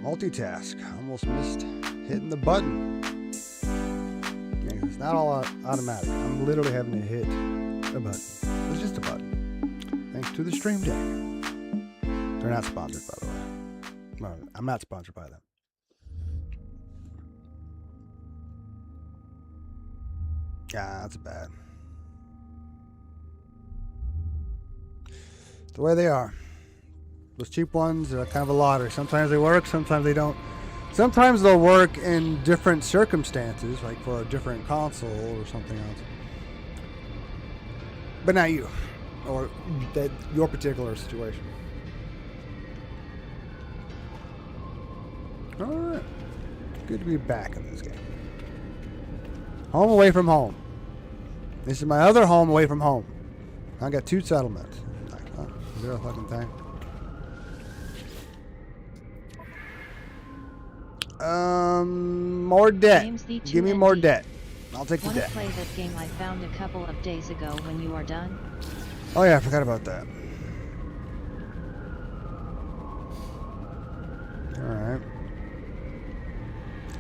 Multitask. Almost missed hitting the button. Yeah, it's not all automatic. I'm literally having to hit a button. It's just a button. Thanks to the Stream Deck. They're not sponsored, by the way. No, I'm not sponsored by them. Yeah, that's bad. The way they are. Those cheap ones are kind of a lottery. Sometimes they work, sometimes they don't. Sometimes they'll work in different circumstances, like for a different console or something else. But not you, or your particular situation. Alright. Good to be back in this game. Home away from home. This is my other home away from home. I got 2 settlements. Like, huh? Is there a fucking thing? More debt. Give me more debt. I'll take the debt. Want to play that game I found a couple of days ago when you are done? Oh yeah, I forgot about that. Alright.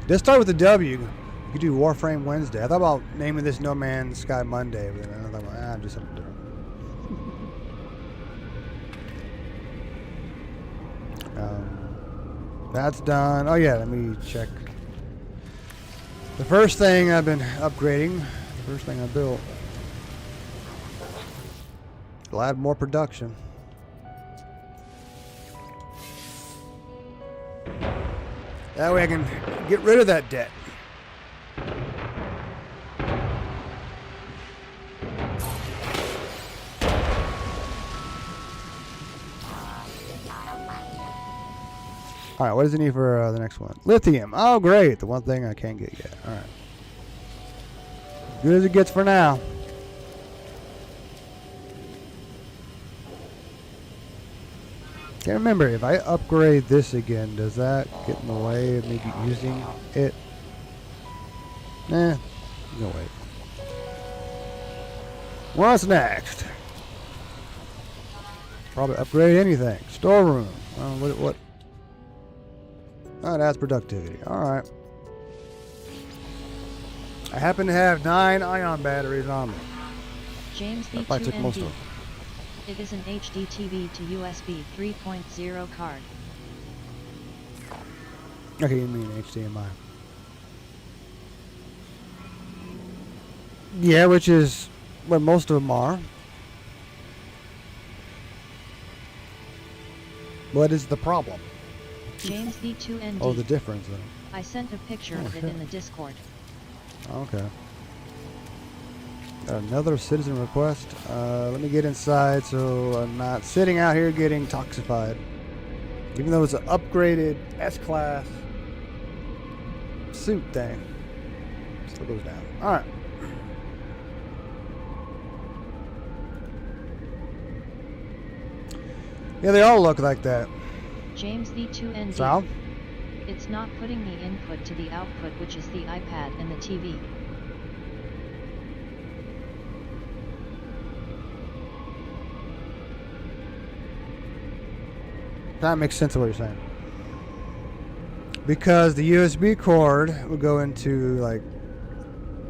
Let's start with the W. You could do Warframe Wednesday. I thought about naming this No Man's Sky Monday, but then I thought, do something different. That's done. Oh yeah, let me check. The first thing I've been upgrading, the first thing I built. It'll add more production. That way I can get rid of that debt. Alright, what does it need for the next one? Lithium. Oh, great. The one thing I can't get yet. Alright. Good as it gets for now. Can't remember. If I upgrade this again, does that get in the way of me using it? Nah. No way. What's next? Probably upgrade anything. Storeroom. What? Oh, that's productivity. Alright. I happen to have 9 ion batteries on me. James That probably took most of them. It is an HD TV to USB 3.0 card. Okay, you mean HDMI. Yeah, which is what most of them are. What is the problem? James V2ND. Oh, the difference then. I sent a picture of it in the Discord. Okay. Got another citizen request. Let me get inside so I'm not sitting out here getting toxified. Even though it's an upgraded S-Class suit thing. Still goes down. Alright. Yeah, they all look like that. James V2ND. So? It's not putting the input to the output, which is the iPad and the TV. That makes sense of what you're saying. Because the USB cord will go into like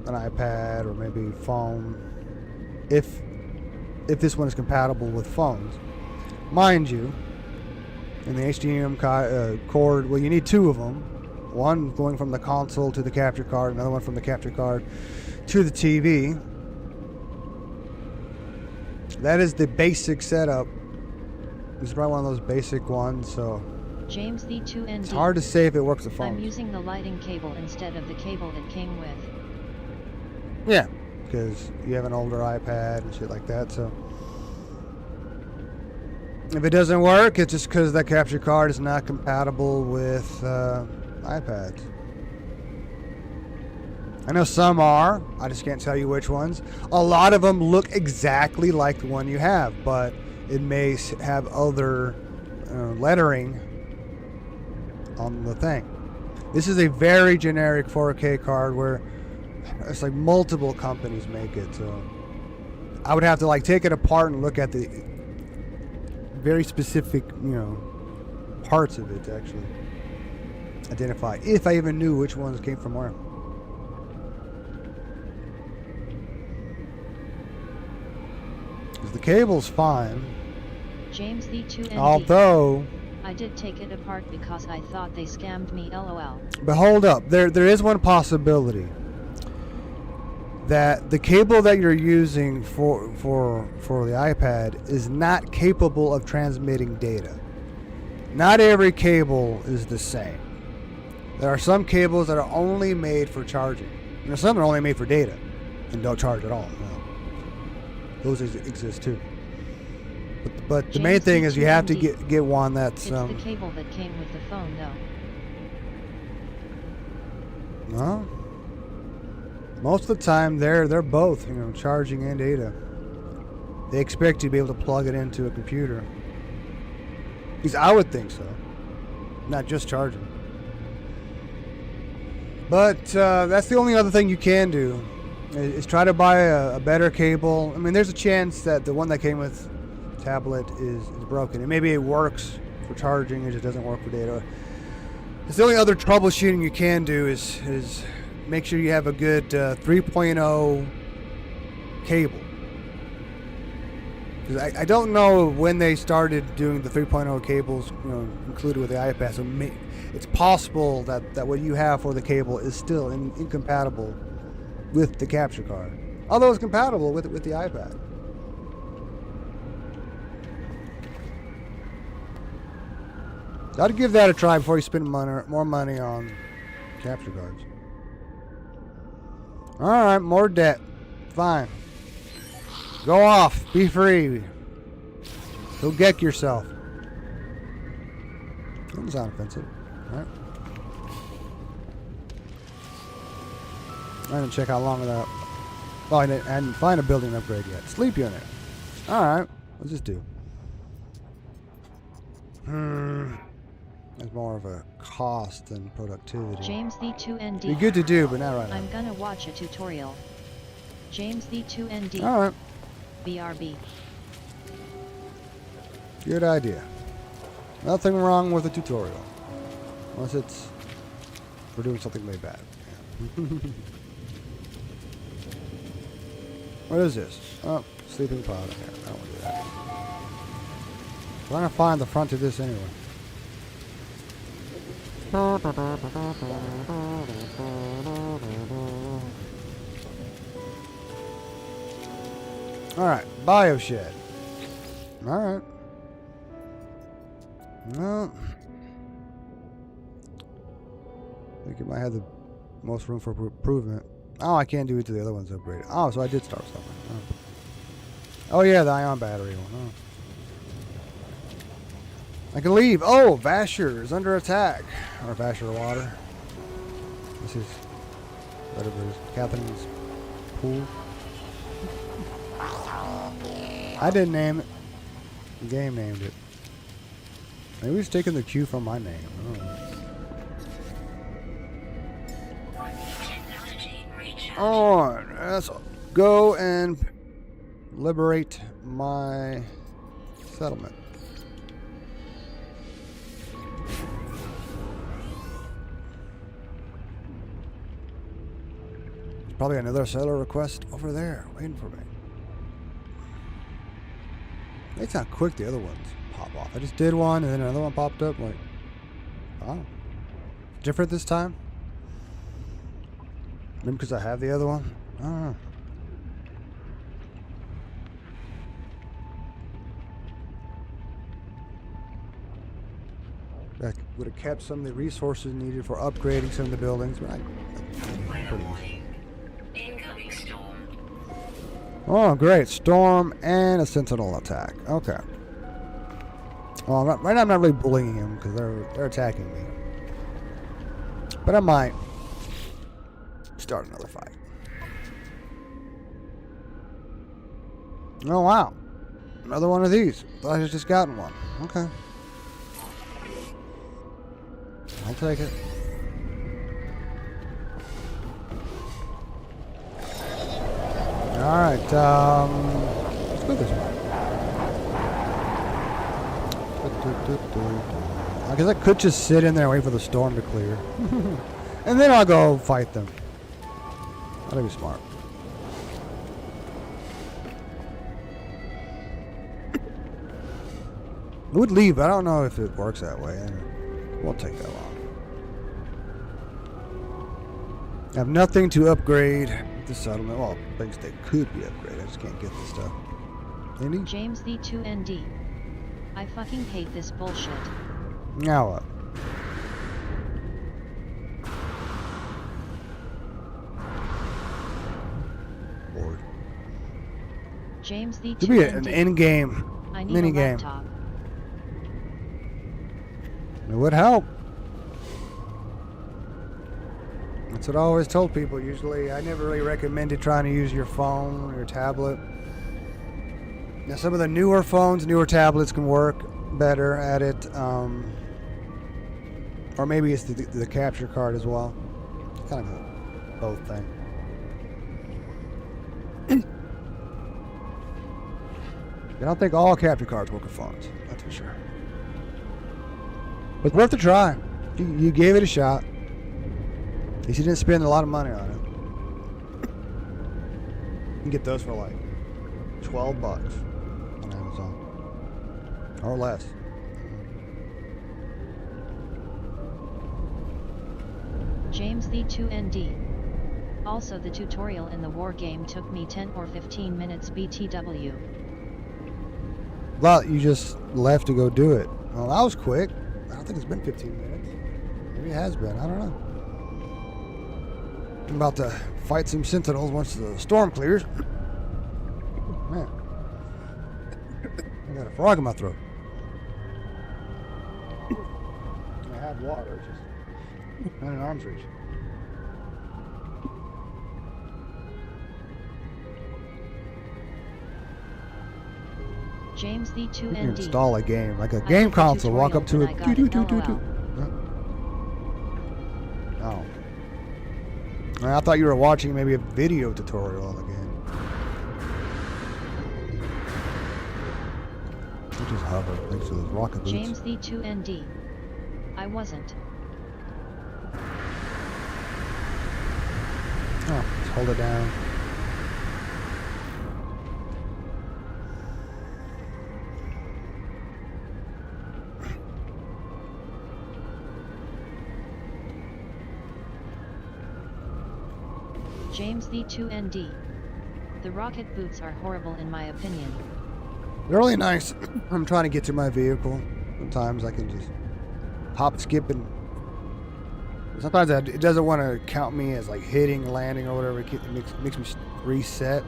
an iPad or maybe phone if this one is compatible with phones. Mind you, in the HDMI cord, well, you need 2 of them. One going from the console to the capture card, another one from the capture card to the TV. That is the basic setup. This is probably one of those basic ones, so James V2ND. it's hard to say if it works with phones. I'm using the lighting cable instead of the cable it came with. Yeah, because you have an older iPad and shit like that, so if it doesn't work, it's just because that capture card is not compatible with iPads. I know some are. I just can't tell you which ones. A lot of them look exactly like the one you have, but it may have other lettering on the thing. This is a very generic 4K card where it's like multiple companies make it, so I would have to like take it apart and look at the very specific, parts of it actually. identify, if I even knew which ones came from where. Because the cable's fine. James the 2ND. Although, I did take it apart because I thought they scammed me, lol. but hold up, there is one possibility that the cable that you're using for the iPad is not capable of transmitting data. Not every cable is the same. There are some cables that are only made for charging. And there's some that are only made for data and don't charge at all. No. Those exist too. But the main thing is you have to get one that's... It's the cable that came with the phone, though. No. Most of the time, they're both, charging and data. They expect you to be able to plug it into a computer. At least I would think so. Not just charging. But that's the only other thing you can do, is try to buy a better cable. I mean, there's a chance that the one that came with tablet is broken. And maybe it works for charging, it just doesn't work for data. It's the only other troubleshooting you can do is make sure you have a good 3.0 cable. Because I don't know when they started doing the 3.0 cables, included with the iPad. So it's possible that what you have for the cable is still incompatible with the capture card, although it's compatible with the iPad. I'd give that a try before you spend more money on capture cards. Alright, more debt. Fine. Go off. Be free. Go get yourself. Doesn't sound offensive. Alright. I didn't check how long of that. Oh, I didn't find a building upgrade yet. Sleep unit. Alright. Let's just do. It's more of a cost than productivity. James the 2ND. Be good to do, but not right now. I'm gonna watch a tutorial. James the 2ND. Alright. BRB. Good idea. Nothing wrong with a tutorial. Unless it's for doing something way bad. Yeah. What is this? Oh, sleeping pod. Yeah, I don't want to do that. I'm trying to find the front of this anyway. Alright, bioshed. Alright. No. I think it might have the most room for improvement. Oh, I can't do it to the other ones upgraded. Oh, so I did start something. Oh yeah, the ion battery one. Oh. I can leave. Oh, Vasher is under attack. Or Vasher water. This is whatever it is. Catherine's pool. I didn't name it. The game named it. Maybe he's taking the cue from my name. I don't know. Alright, let's go and liberate my settlement. There's probably another settler request over there waiting for me. It's not quick the other ones pop off. I just did one and then another one popped up. Like, oh, different this time? Maybe because I have the other one? I don't know. That would have kept some of the resources needed for upgrading some of the buildings, but Incoming storm. Oh, great. Storm and a Sentinel attack. Okay. Well, right now I'm not really bullying him because they're attacking me. But I might start another fight. Oh, wow. Another one of these. Thought I had just gotten one. Okay. I'll take it. Alright, let's go this way. I guess I could just sit in there and wait for the storm to clear. And then I'll go fight them. That'd be smart. It would leave, but I don't know if it works that way. It won't take that long. I have nothing to upgrade the settlement. Well, things that could be upgraded. I just can't get this stuff. Any? James the 2ND. I fucking hate this bullshit. Now what? Bored. James the 2ND. Could be an in-game I need mini a game. laptop. It would help. That's what I always told people. Usually, I never really recommended trying to use your phone or your tablet. Now, some of the newer phones, newer tablets can work better at it. Or maybe it's the capture card as well. It's kind of a both thing. I don't think all capture cards work with phones. That's for sure. But it's worth a try. You gave it a shot. At least you didn't spend a lot of money on it. You can get those for like $12 on Amazon. Or less. James the 2ND. Also, the tutorial in the war game took me 10 or 15 minutes BTW. Well, you just left to go do it. Well, that was quick. I don't think it's been 15 minutes. Maybe it has been. I don't know. I'm about to fight some Sentinels once the storm clears. Man. I got a frog in my throat. I have water. It's just not an arm's reach. James the You can 2ND. install a game, like a I game did the console. Walk up to tutorial, it. but I got it, LOL. Oh. I thought you were watching maybe a video tutorial on the game. You just hover next to those rocket boots. James the 2ND. I wasn't. Oh, just hold it down. James the 2ND. The rocket boots are horrible in my opinion. They're really nice. I'm trying to get to my vehicle. Sometimes I can just hop, skip, and sometimes it doesn't want to count me as like hitting, landing, or whatever. It makes me reset.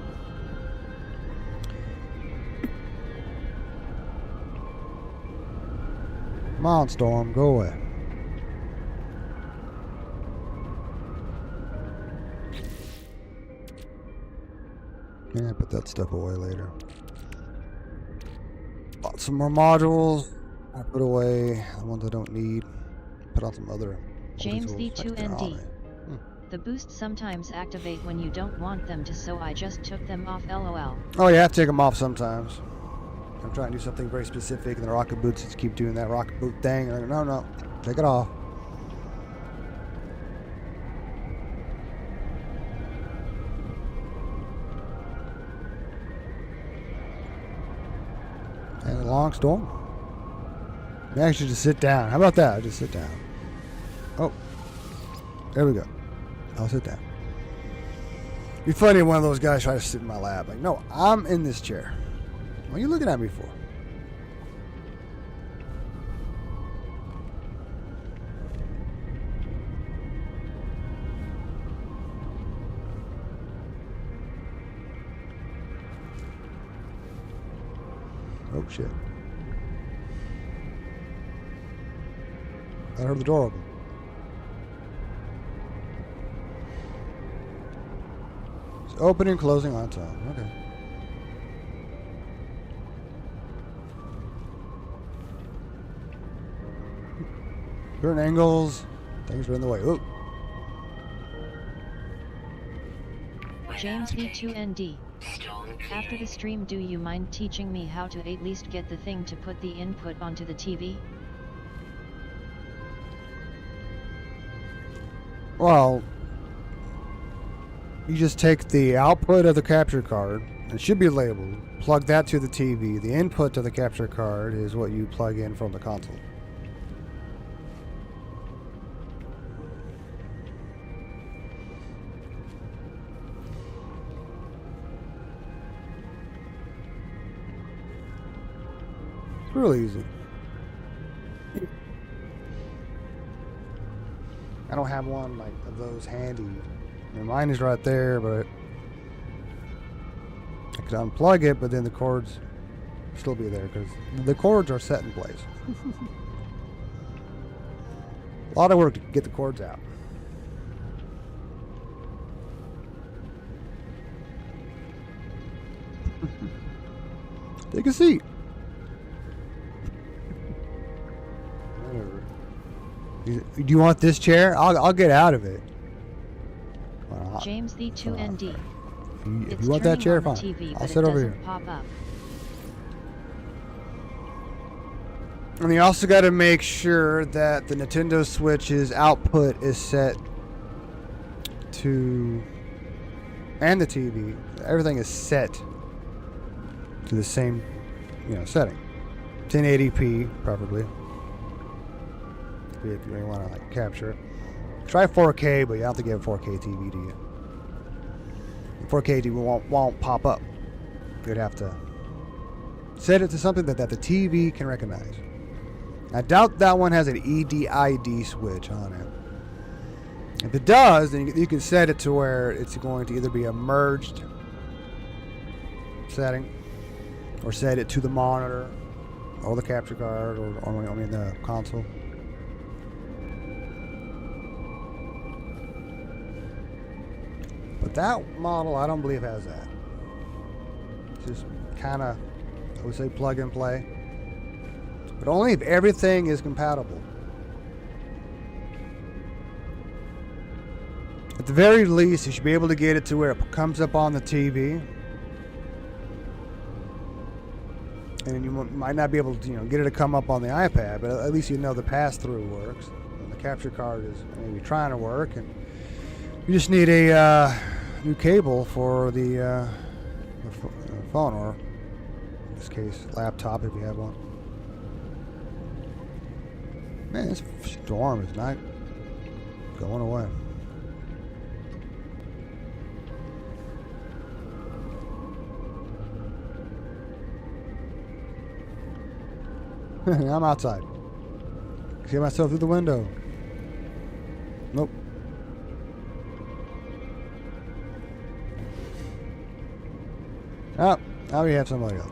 Come on, Storm, go away. Yeah, put that stuff away later. Bought some more modules. I put away the ones I don't need. Put on some other. James the modules. 2ND. The boosts sometimes activate when you don't want them to, so I just took them off, LOL. Oh, you have to take them off sometimes. I'm trying to do something very specific, and the rocket boots just keep doing that rocket boot thing. And I'm like, no, take it off. And a long storm. Maybe I should just sit down. How about that? Just sit down. Oh, there we go. I'll sit down. It'd be funny if one of those guys try to sit in my lap. Like, no, I'm in this chair. What are you looking at me for? Oh, shit. I heard the door open. It's opening and closing on time. Okay. Certain angles. Things are in the way. Ooh. James the 2ND. Storm After the clearing. stream, do you mind teaching me how to at least get the thing to put the input onto the TV? Well, you just take the output of the capture card. It should be labeled. Plug that to the TV. The input to the capture card is what you plug in from the console. It's really easy. I don't have one like of those handy. I mean, mine is right there, but I could unplug it, but then the cords still be there because the cords are set in place. A lot of work to get the cords out. Take a seat. Whatever. Do you want this chair? I'll get out of it. James the 2ND. If you want that chair, fine. TV, I'll sit over here. Pop up. And you also got to make sure that the Nintendo Switch's output is set to, and the TV, everything is set to the same, setting. 1080p, preferably. If you really want to capture it. Try 4K, but you have to get a 4K TV to you. 4K TV won't pop up. You'd have to set it to something that the TV can recognize. I doubt that one has an EDID switch on it. If it does, then you can set it to where it's going to either be a merged setting or set it to the monitor or the capture card or the console. But that model, I don't believe has that. It's just kind of, I would say, plug and play. But only if everything is compatible. At the very least, you should be able to get it to where it comes up on the TV. And you might not be able to, get it to come up on the iPad, but at least the pass-through works. And the capture card is maybe trying to work, and you just need a new cable for the phone, or in this case, laptop if you have one. Man, this storm is not going away. I'm outside. See myself through the window. Nope. Oh, now we have somebody else.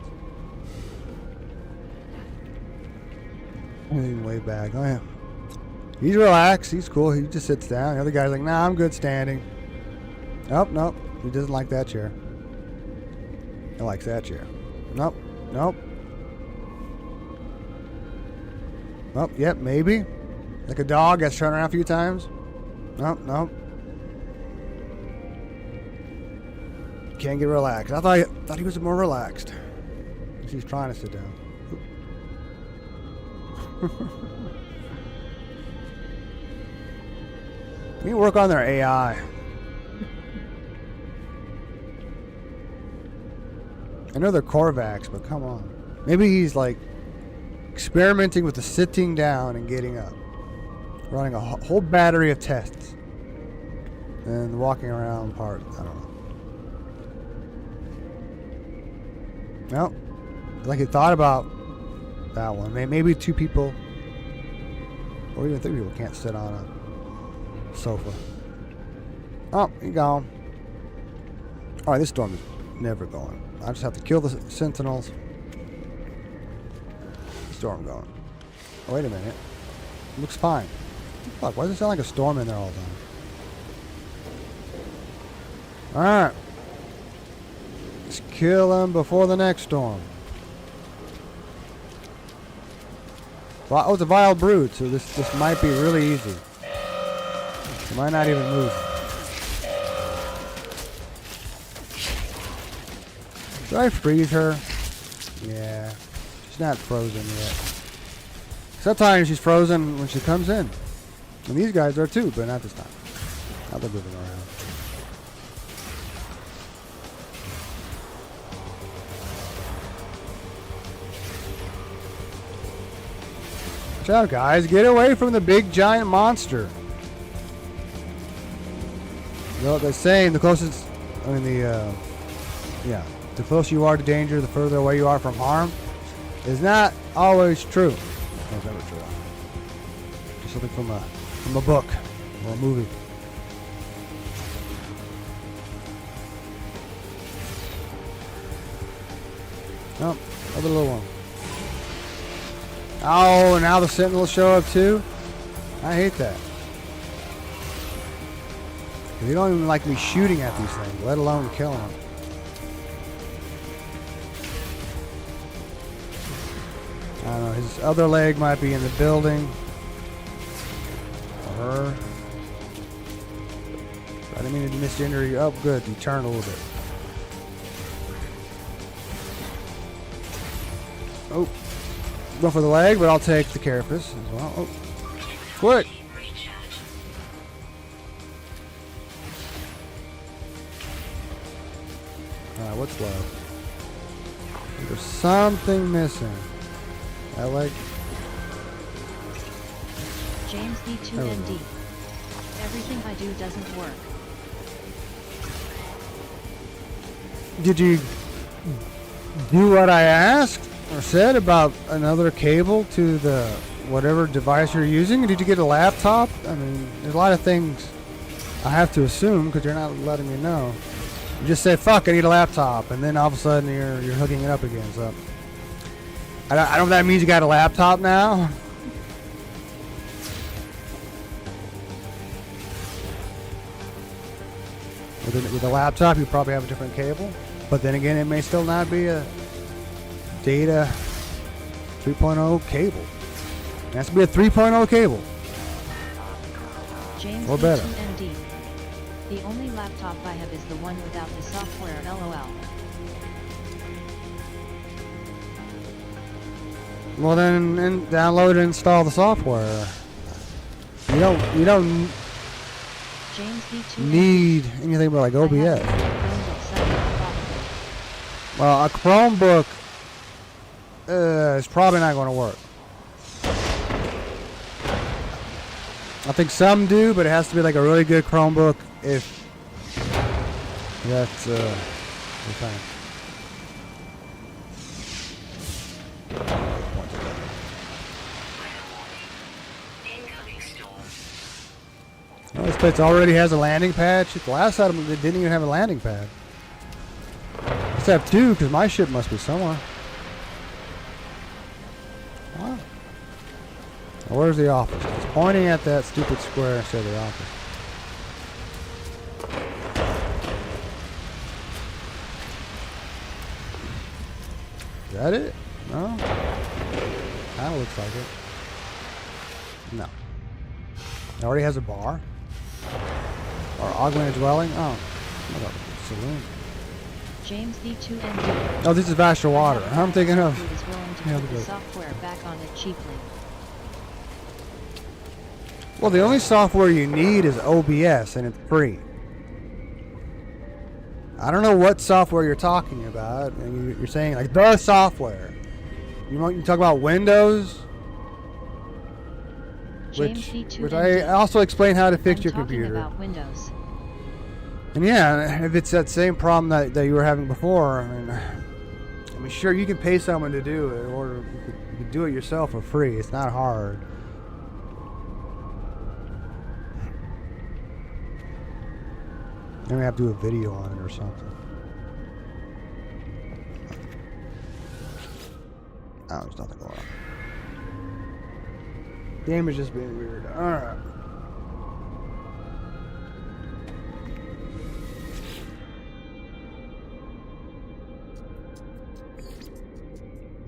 He can wave back. Oh yeah. He's relaxed. He's cool. He just sits down. The other guy's like, nah, I'm good standing. Nope. He doesn't like that chair. He likes that chair. Nope. Oh, yep, maybe. Like a dog that's turned around a few times. Nope. Can't get relaxed. I thought he was more relaxed. He's trying to sit down. We need to work on their AI. I know they're Corvax, but come on. Maybe he's like experimenting with the sitting down and getting up. Running a whole battery of tests. And walking around part. I don't know. Nope. Like he thought about that one. Maybe two people or even three people can't sit on a sofa. Oh, you gone. Alright, this storm is never going. I just have to kill the Sentinels. Storm going. Oh, wait a minute. It looks fine. Fuck, why does it sound like a storm in there all the time? Alright. Let's kill them before the next storm. Well, oh, it's a vile brood, so this might be really easy. It might not even move. Should I freeze her? Yeah. She's not frozen yet. Sometimes she's frozen when she comes in. And these guys are too, but not this time. How they're moving around. Watch out, guys. Get away from the big giant monster. You know what they're saying? The closest, the closer you are to danger, the further away you are from harm, is not always true. It's never true. Just something from a book or a movie. Oh, another little one. Oh, now the Sentinel show up too? I hate that. They don't even like me shooting at these things, let alone killing them. I don't know, his other leg might be in the building. Or her. I didn't mean to misgender you. Oh, good, you turned a little bit. Oh, go for the leg, but I'll take the carapace as well. Oh, quick! Alright, what's left? There's something missing. That leg. James D2ND. Everything I do doesn't work. Did you do what I asked or said about another cable to the whatever device you're using? Did you get a laptop? I mean, there's a lot of things I have to assume because you're not letting me know. You just said, fuck, I need a laptop, and then all of a sudden you're hooking it up again. So I don't know if that means you got a laptop now. With a laptop, you probably have a different cable, but then again, it may still not be a Data 3.0 cable. It has to be a 3.0 cable. James Or better. D2ND. The only laptop I have is the one without the software, LOL. Well then, download and install the software. You don't James D2ND. need anything but like OBS. Well, a Chromebook is probably not going to work. I think some do, but it has to be like a really good Chromebook if that's the thing. Incoming storm. Well, this place already has a landing pad. Shit, the last item they didn't even have a landing pad. Let's have two, because my ship must be somewhere. Wow. Now, where's the office? It's pointing at that stupid square instead of the office. Is that it? No? Kinda looks like it. No. It already has a bar. Or augmented dwelling. Oh. What a saloon. James D2ND. Oh, this is Vasher Water. I'm thinking of... Who is willing to Yeah, put the good. software back on it cheaply. Well, the only software you need is OBS, and it's free. I don't know what software you're talking about. And you're saying, like, the software. You talk about Windows? James D2ND. Which I also explain how to fix I'm your talking computer. about Windows. And yeah, if it's that same problem that you were having before, I mean, sure, you can pay someone to do it, or you could do it yourself for free. It's not hard. Then we have to do a video on it or something. Oh, there's nothing going on. Game is just being weird. Alright.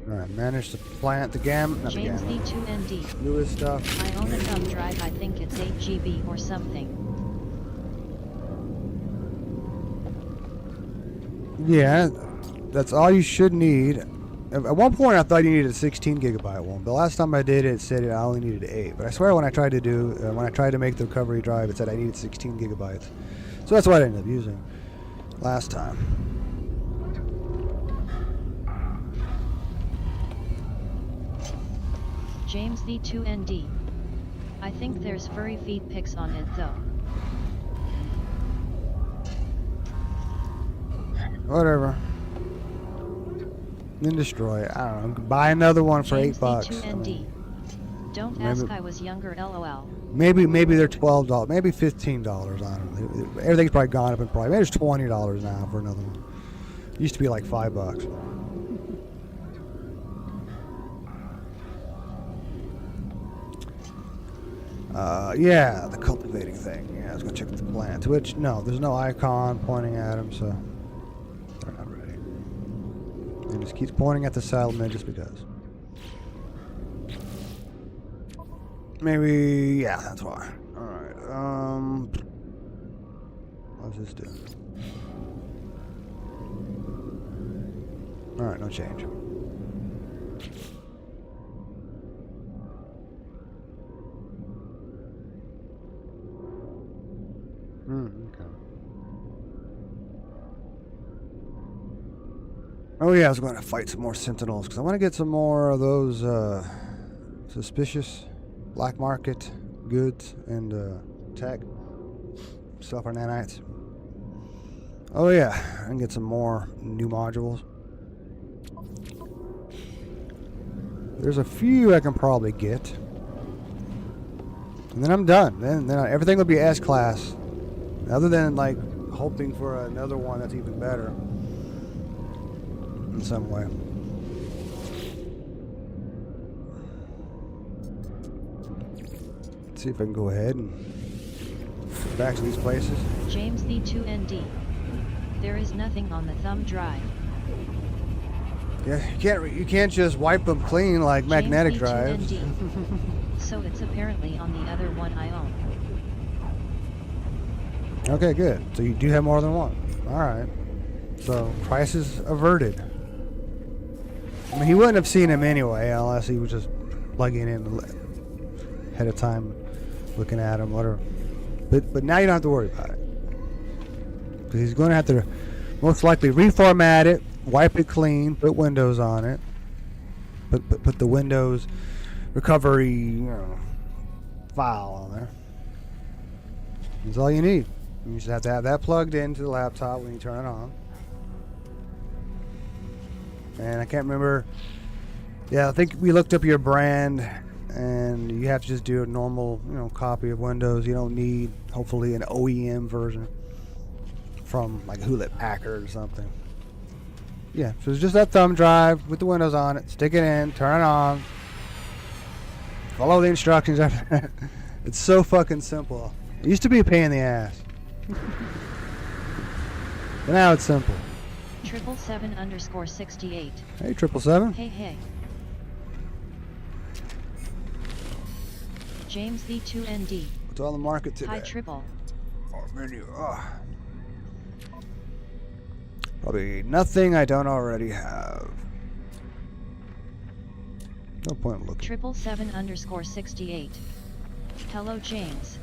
Alright, managed to plant the not the James gamma. D2ND. Newest stuff. I own a thumb drive, I think it's 8 GB or something. Yeah, that's all you should need. At one point, I thought you needed a 16 gigabyte one. The last time I did it, it said I only needed 8. But I swear, when I tried to make the recovery drive, it said I needed 16 gigabytes. So that's what I ended up using last time. James the 2ND. I think there's furry feet pics on it though. Whatever. Then destroy it. I don't know. Buy another one for James $8. the 2ND. Don't ask, I was younger, lol. Maybe they're $12, maybe $15. I don't know. Everything's probably gone up in price. Maybe it's $20 now for another one. It used to be like $5. Yeah, the cultivating thing. Yeah, I was gonna check the plants. Which no, there's no icon pointing at them, so they're not ready. It just keeps pointing at the settlement just because. Maybe, yeah, that's why. Alright, what's this do? Alright, no change. Okay. Oh yeah, I was going to fight some more Sentinels, because I want to get some more of those, suspicious black market goods and tech stuff for nanites. Oh yeah, I can get some more new modules. There's a few I can probably get, and then I'm done. Then everything will be S-class, other than like hoping for another one that's even better in some way. See if I can go ahead and get back to these places. James the 2ND. There is nothing on the thumb drive. Yeah, you can't just wipe them clean like James magnetic the drives. 2ND. So it's apparently on the other one I own. Okay, good. So you do have more than one. All right. So crisis averted. I mean, he wouldn't have seen him anyway unless he was just plugging in ahead of time, looking at him, whatever. But now you don't have to worry about it, because he's going to have to most likely reformat it, wipe it clean, put Windows on it, put the Windows recovery file on there. That's all you need. You just have to have that plugged into the laptop when you turn it on. And I can't remember. Yeah, I think we looked up your brand, and you have to just do a normal, copy of Windows. You don't need, hopefully, an OEM version from like Hewlett Packard or something. Yeah, so it's just that thumb drive with the Windows on it. Stick it in, turn it on. Follow the instructions after that. It's so fucking simple. It used to be a pain in the ass. But now it's simple. 777_68. Hey, 777. Hey. James the 2ND. What's on the market today? Hi Triple. Oh, menu. Probably nothing I don't already have. No point in looking. 777_68. Hello James.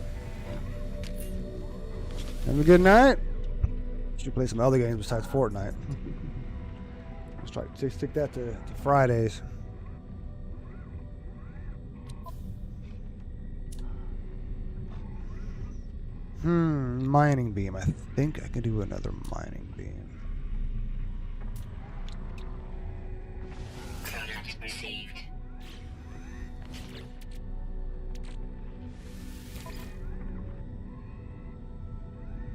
Have a good night. Should play some other games besides Fortnite. Let's try to stick that to Fridays. Mining beam. I think I can do another mining beam. Product received.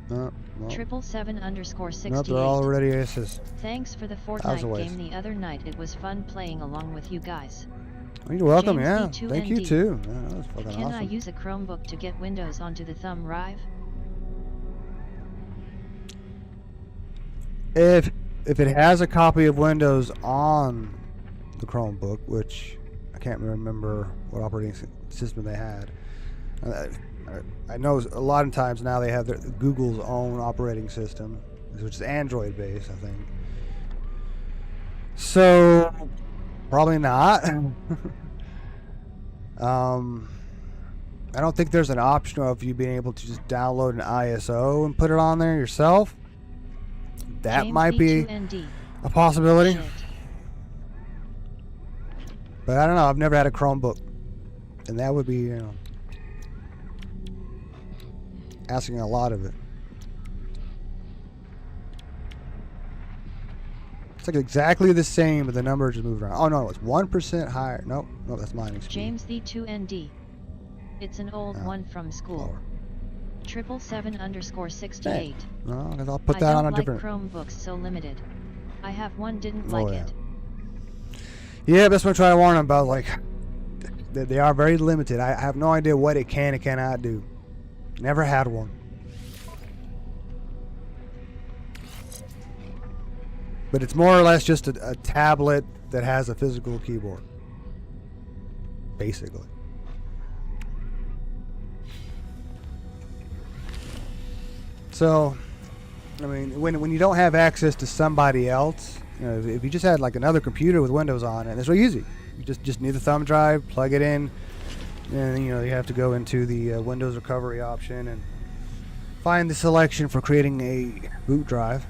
No. 777_68. Nope, they're already aces. Thanks for the That was a Fortnite waste. game the other night. It was fun playing along with you guys. Oh, you're welcome, James yeah. D2 Thank you ND. too. Yeah, that was fucking Can awesome. I use a Chromebook to get Windows onto the thumb drive? If it has a copy of Windows on the Chromebook, which I can't remember what operating system they had. I know a lot of times now they have Google's own operating system, which is Android based, I think. So Probably not. I don't think there's an option of you being able to just download an ISO and put it on there yourself. That James might be B2ND. a possibility. Shit. But I don't know. I've never had a Chromebook. And that would be, you know, asking a lot of it. It's like exactly the same, but the number just moved around. Oh, no, it's 1% higher. Nope. No, that's mining speed. James the2ND. It's an old one from school. Lower. 777_68. No, because I'll put that on a different... I don't like Chromebooks so limited. I have one, didn't like yeah. it. Yeah, that's what I'm trying to warn them about. Like, they are very limited. I have no idea what it can and cannot do. Never had one. But it's more or less just a tablet that has a physical keyboard. Basically. So, I mean, when you don't have access to somebody else, you know, if you just had like another computer with Windows on it, it's really easy. You just need the thumb drive, plug it in, and you know you have to go into the Windows recovery option and find the selection for creating a boot drive.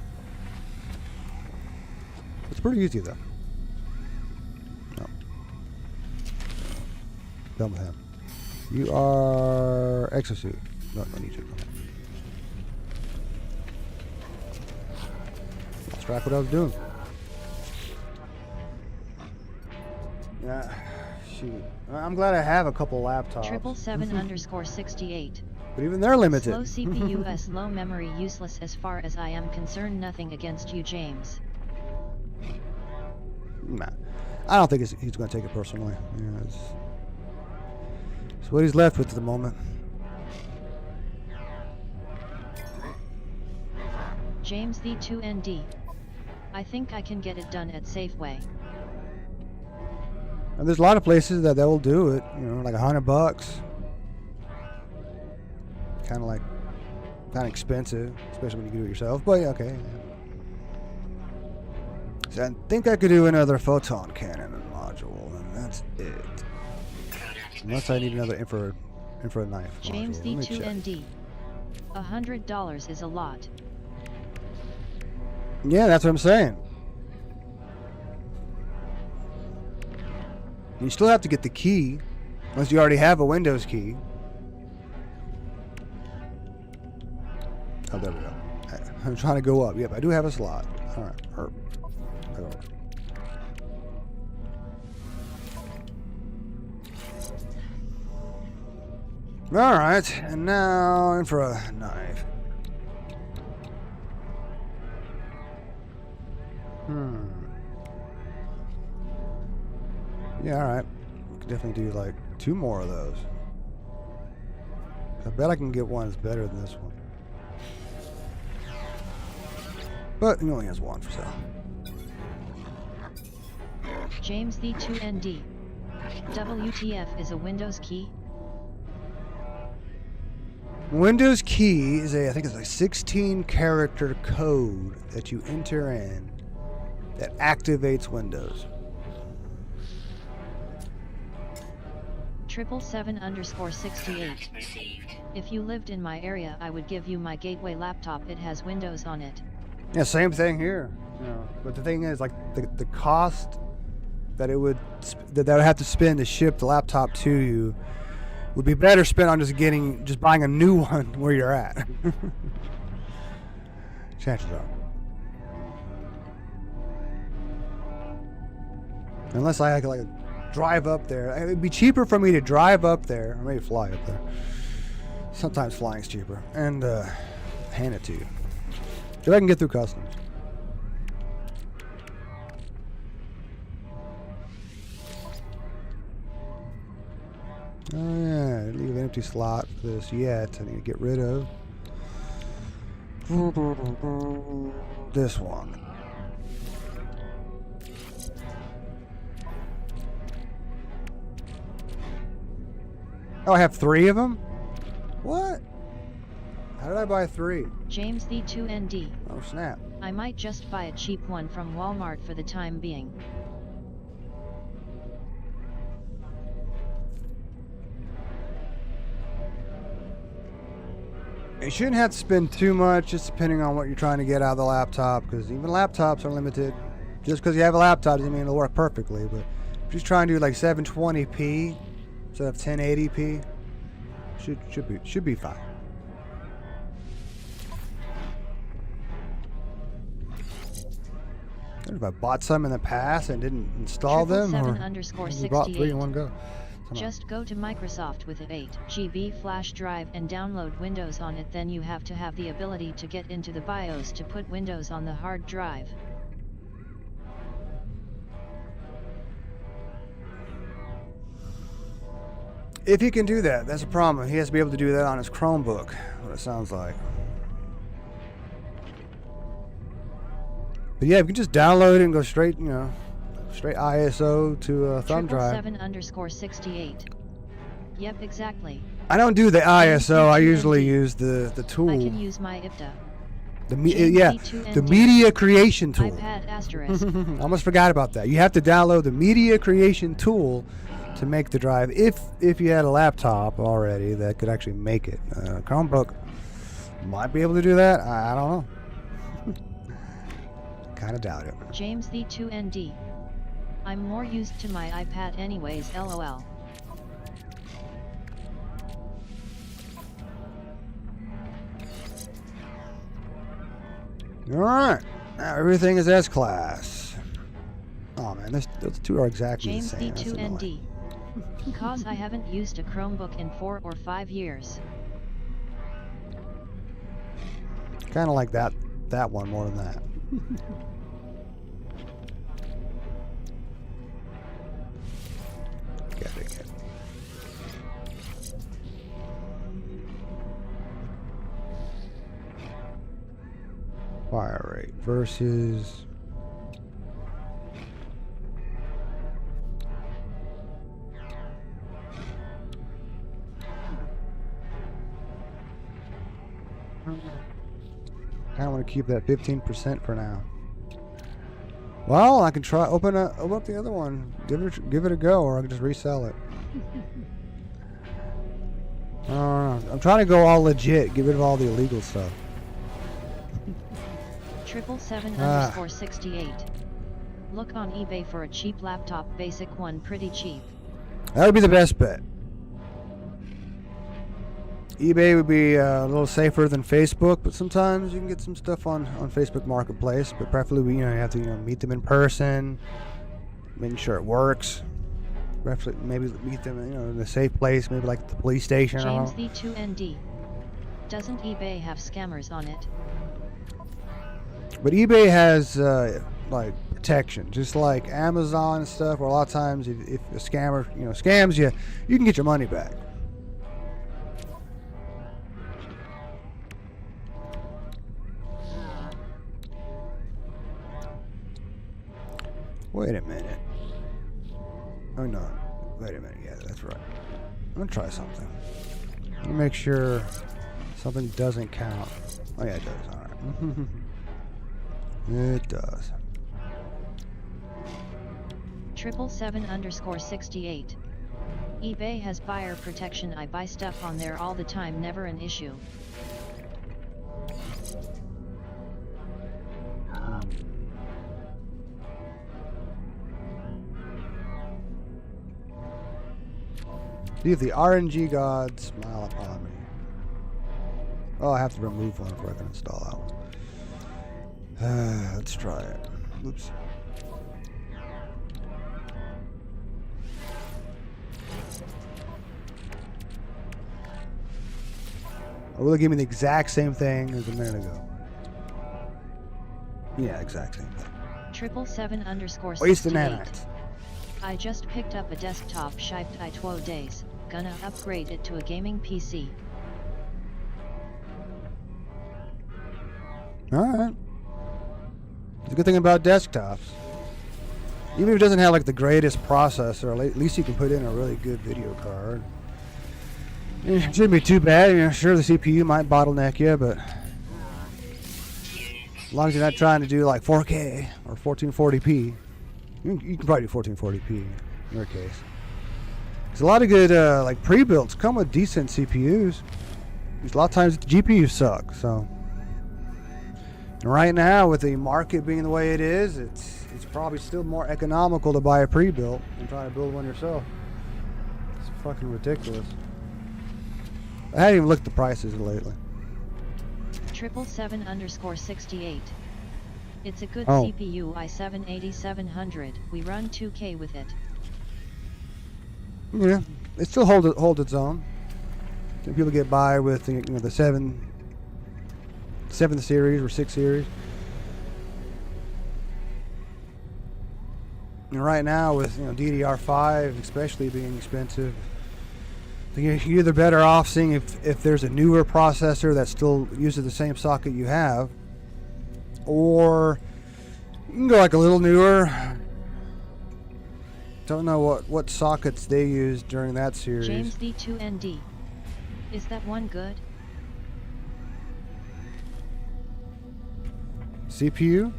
It's pretty easy though. No. Done with him. You are exosuit. No need to. Lost track what I was doing. Yeah, shoot. I'm glad I have a couple laptops. 777_68. But even they're limited. Slow CPU, low memory, useless as far as I am concerned. Nothing against you, James. Nah, I don't think he's going to take it personally. Yeah, it's what he's left with at the moment. James the2ND. I think I can get it done at Safeway. And there's a lot of places that will do it. You know, like $100. Kind of expensive, especially when you can do it yourself. But yeah, okay. Yeah. So I think I could do another photon cannon module, and that's it. Unless I need another infrared knife. James module. the2ND. $100 is a lot. Yeah, that's what I'm saying. You still have to get the key, unless you already have a Windows key. Oh, there we go. I'm trying to go up. Yep, I do have a slot. All right. All right, and now in for a knife. Yeah, all right. We could definitely do like 2 more of those. I bet I can get one that's better than this one. But he only has one for sale. James the2ND. WTF is a Windows key? Windows key is I think it's a 16-character code that you enter in that activates Windows. 777_68. If you lived in my area, I would give you my gateway laptop. It has Windows on it. Yeah, same thing here. You know, but the thing is, like the cost that it would that I would have to spend to ship the laptop to you would be better spent on just buying a new one where you're at. Chances are. Unless I could like drive up there. It'd be cheaper for me to drive up there, or maybe fly up there. Sometimes flying's cheaper. And hand it to you. If I can get through customs. Oh yeah, leave an empty slot for this yet. I need to get rid of this one. Oh, I have 3 of them? What? How did I buy 3? James the2ND. Oh snap. I might just buy a cheap one from Walmart for the time being. You shouldn't have to spend too much, just depending on what you're trying to get out of the laptop, because even laptops are limited. Just because you have a laptop doesn't mean it'll work perfectly, but if you're just trying to do like 720p instead of 1080p, should be fine. If I bought some in the past and didn't install them, or you bought 3 in one go. Just go to Microsoft with an 8 GB flash drive and download Windows on it. Then you have to have the ability to get into the BIOS to put Windows on the hard drive. If he can do that, that's a problem. He has to be able to do that on his Chromebook, what it sounds like. But yeah, you can just download it and go straight, straight ISO to a thumb drive. 777_68. Yep, exactly. I don't do the ISO. I usually use the tool. I can use my IPTA. The media creation tool. iPad asterisk. I almost forgot about that. You have to download the media creation tool to make the drive. If you had a laptop already that could actually make it, Chromebook might be able to do that. I don't know. Kind of doubt it. James the 2ND. I'm more used to my iPad anyways, lol. Alright, now everything is S-Class. Oh man, those two are exactly James the same. the 2ND. Cause I haven't used a Chromebook in 4 or 5 years. Kind of like that one more than that. Get it. Fire rate versus I kind of want to keep that 15% for now. Well, I can try open up the other one, give it a go, or I can just resell it. I'm trying to go all legit, get rid of all the illegal stuff. 777_68. Look on eBay for a cheap laptop, basic one, pretty cheap. That would be the best bet. eBay would be a little safer than Facebook, but sometimes you can get some stuff on Facebook Marketplace. But preferably, you have to meet them in person, making sure it works. Preferably, maybe meet them in a safe place, maybe like the police station. James the 2ND. Doesn't eBay have scammers on it? But eBay has like protection, just like Amazon and stuff. Where a lot of times, if a scammer scams you, you can get your money back. Wait a minute. Oh no. Wait a minute. Yeah, that's right. I'm gonna try something. Let me make sure something doesn't count. Oh yeah, it does. Alright. It does. 777_68. eBay has buyer protection. I buy stuff on there all the time, never an issue. See if the RNG gods smile upon me. Oh, I have to remove one before I can install that one. Let's try it. Oops. Oh, will it give me the exact same thing as a minute ago? Yeah, exact same thing. 777_68. Waste the nanites. I just picked up a desktop shiped I 12 days. Gonna upgrade it to a gaming PC. Alright. The good thing about desktops, even if it doesn't have like the greatest processor, at least you can put in a really good video card. It shouldn't be too bad. Sure, the CPU might bottleneck you, but as long as you're not trying to do like 4K or 1440p, you can probably do 1440p in your case. There's a lot of good like pre-builds come with decent CPUs. a lot of times the GPUs suck. So and right now, with the market being the way it is, it's probably still more economical to buy a pre-built than try to build one yourself. It's fucking ridiculous. I haven't even looked at the prices lately. 777_68. It's a good Oh. CPU i7 8700. We run 2K with it. Yeah, it still holds its own. Some people get by with the 7th series or 6 series. And right now with DDR5 especially being expensive, I think you're either better off seeing if there's a newer processor that still uses the same socket you have, or you can go like a little newer. Don't know what sockets they used during that series. James D2ND. Is that one good? CPU?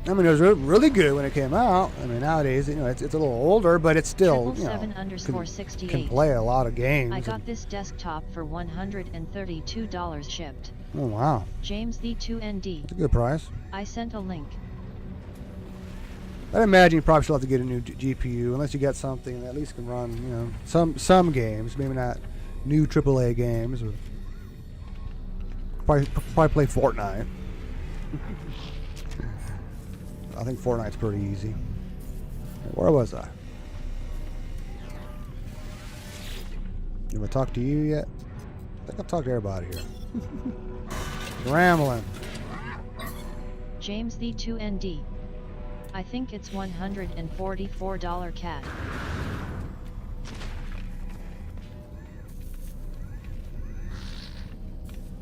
I mean, it was really good when it came out. I mean, nowadays, it's a little older, but it's still, 777_68. can play a lot of games. I got this desktop for $132 shipped. Oh, wow. James D2ND. That's a good price. I sent a link. I'd imagine you probably still have to get a new GPU, unless you got something that at least can run, some games, maybe not new AAA games. But probably play Fortnite. I think Fortnite's pretty easy. Where was I? Have I talked to you yet? I think I've talked to everybody here. Rambling. James D2ND. I think it's $144 CAD.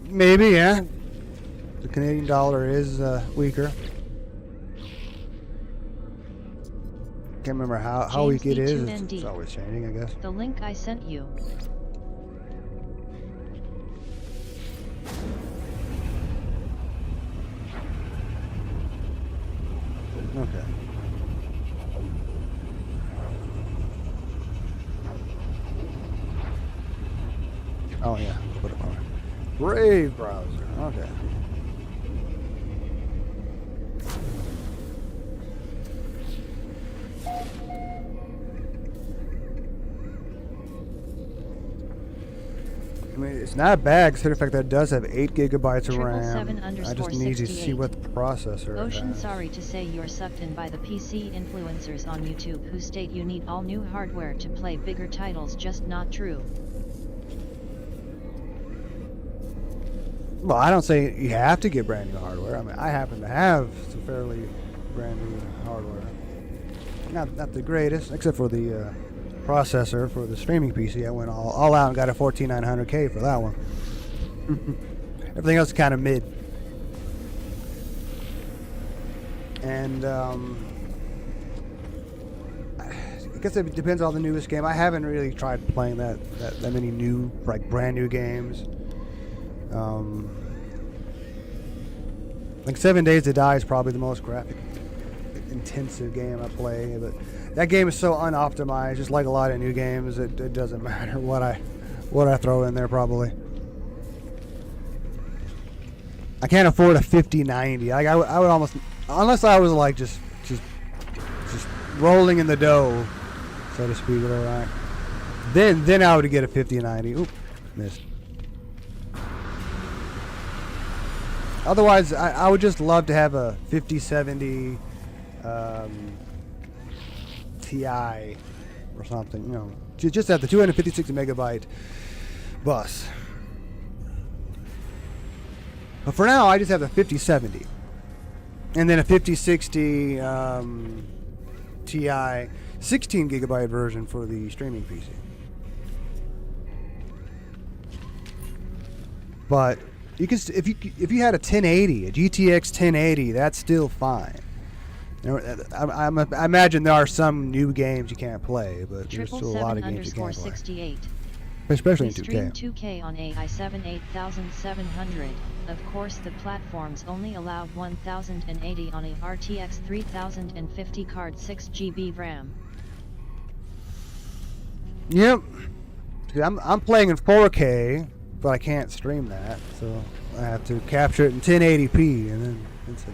Maybe, yeah. The Canadian dollar is weaker. Can't remember how weak it is. It's always changing, I guess. The link I sent you. Okay. Oh yeah, put it on. Brave browser. Okay. I mean, it's not bad considering the fact that it does have 8 gigabytes of RAM. I just need to see what the processor Ocean, has. sorry to say you're sucked in by the PC influencers on YouTube who state you need all new hardware to play bigger titles. Just not true. Well, I don't say you have to get brand new hardware. I mean, I happen to have some fairly brand new hardware. Not the greatest, except for the processor for the streaming PC. I went all out and got a 14900K for that one. Everything else is kind of mid. And I guess it depends on the newest game. I haven't really tried playing that many new, like brand new games. Like 7 Days to Die is probably the most graphic intensive game I play, but that game is so unoptimized, just like a lot of new games. It doesn't matter what I throw in there. Probably I can't afford a 5090. Like I would almost, unless I was like just rolling in the dough, so to speak. All right, then I would get a 5090. Oop, missed. Otherwise, I would just love to have a 5070 Ti or something, just have the 256 megabyte bus. But for now, I just have the 5070, and then a 5060 Ti 16 gigabyte version for the streaming PC. But you can, if you had a 1080, a GTX 1080, that's still fine. I imagine there are some new games you can't play, but there's still a lot of games you can't play. 777_68. Especially in We 2K. stream 2K on a i7 8700. Of course, the platforms only allow 1080 on a RTX 3050 card, 6 GB RAM. Yep. See, I'm playing in 4K, but I can't stream that, so I have to capture it in 1080p and then it's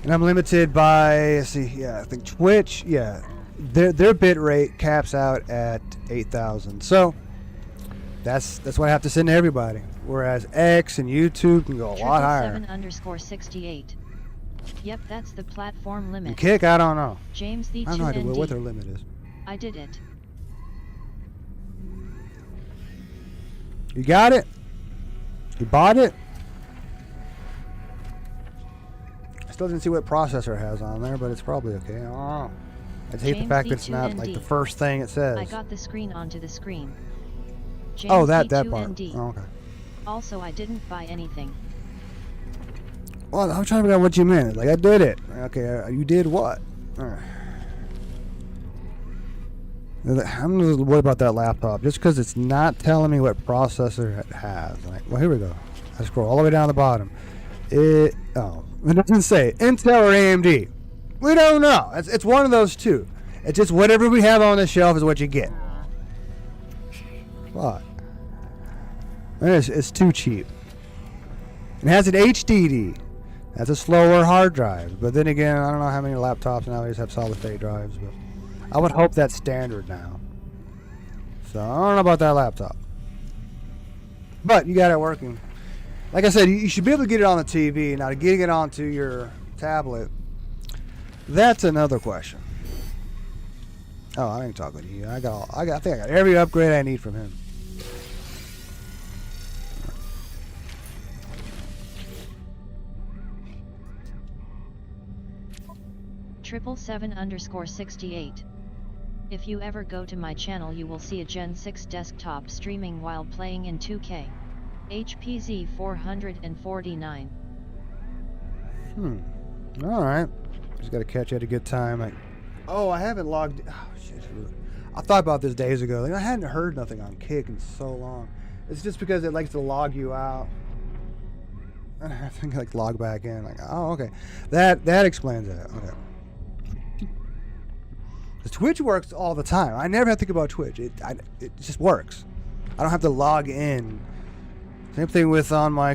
and I'm limited by, let's see, yeah, I think Twitch, yeah, their bit rate caps out at 8,000. So that's what I have to send to everybody. Whereas X and YouTube can go a lot higher. 777_68. Yep, that's the platform limit. And Kick, I don't know. James the I don't know 2ND. what their limit is. I did it. You got it? You bought it? I still didn't see what processor it has on there, but it's probably okay. I don't know. I just hate the fact that it's not like the first thing it says. I got the screen onto the screen. James Oh, that part. D2ND. Oh, okay. Also, I didn't buy anything. Well, I'm trying to figure out what you meant. Like, I did it. Okay, you did what? I'm just worried about that laptop. Just because it's not telling me what processor it has. Like, well, here we go. I scroll all the way down the bottom. It doesn't say Intel or AMD. We don't know. It's one of those two. It's just whatever we have on the shelf is what you get. What? It's too cheap. It has an HDD. That's a slower hard drive. But then again, I don't know how many laptops nowadays have solid state drives. But I would hope that's standard now. So I don't know about that laptop. But you got it working. Like I said, you should be able to get it on the TV. Now, to getting it onto your tablet, that's another question. Oh, I ain't talking to you. I think I got every upgrade I need from him. 777_68. If you ever go to my channel, you will see a Gen 6 desktop streaming while playing in 2K. HPZ 449. Alright. Just gotta catch you at a good time. Like, oh, I haven't logged. Oh, shit. I thought about this days ago. Like, I hadn't heard nothing on Kick in so long. It's just because it likes to log you out. And I have to like log back in. Like, oh, okay. That explains that. Okay. The Twitch works all the time. I never have to think about Twitch. It just works. I don't have to log in. Same thing with on my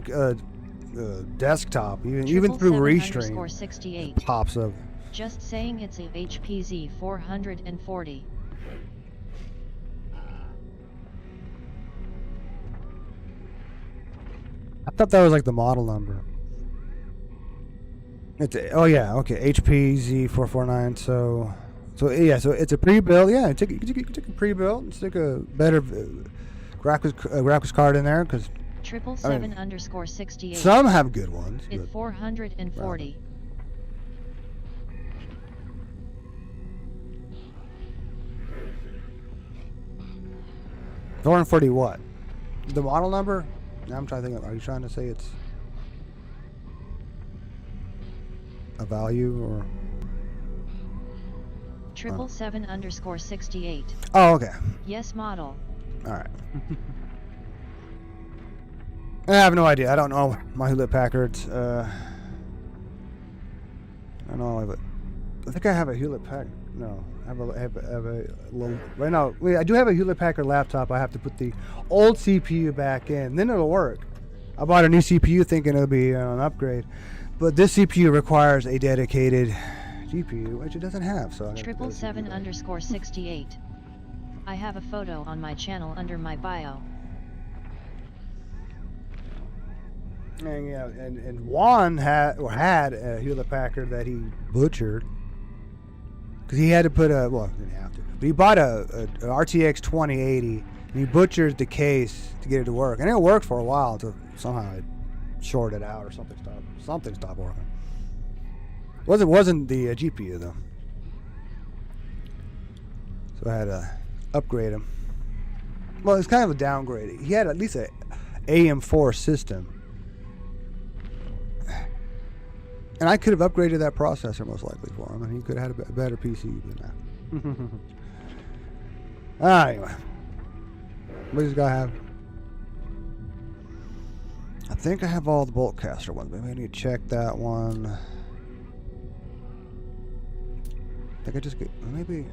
desktop. Even through Restream, it pops up. Just saying, it's a HPZ 440. I thought that was like the model number. Oh yeah, okay, HPZ 449. So yeah, so it's a pre-built. Yeah, take a pre-built and stick a better graphics card in there because 777_68. Some have good ones. It's 440. 440 what? The model number? Now I'm trying to think. Are you trying to say it's a value or? 777_68. Oh, okay. Yes, model. All right. I have no idea. I don't know my Hewlett Packards. I don't know, but I think I have a Hewlett Packard. No, I have a little. Right now, I do have a Hewlett Packard laptop. I have to put the old CPU back in, then it'll work. I bought a new CPU thinking it'll be an upgrade, but this CPU requires a dedicated GPU, which it doesn't have. So 777_68. I have a photo on my channel under my bio. And yeah, and Juan had a Hewlett Packard that he butchered because he had to put he didn't have to, but he bought a RTX 2080 and he butchered the case to get it to work, and it worked for a while until somehow it shorted out or something stopped working. Wasn't the GPU though, so I had to upgrade him. Well, it's kind of a downgrade. He had at least a AM4 system. And I could have upgraded that processor most likely for him, and he could have had a better PC than that. Anyway, what does this guy have? I think I have all the Boltcaster ones. Maybe I need to check that one. I think I just get maybe.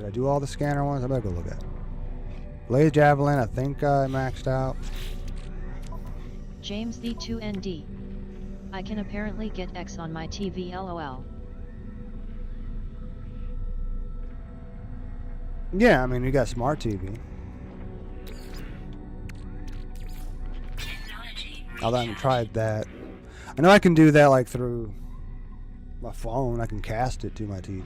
Did I do all the scanner ones? I better go look at it. Blaze Javelin, I think I maxed out. James the 2ND. I can apparently get X on my TV LOL. Yeah, I mean, you got smart TV. Although I haven't tried that. I know I can do that like through my phone. I can cast it to my TV.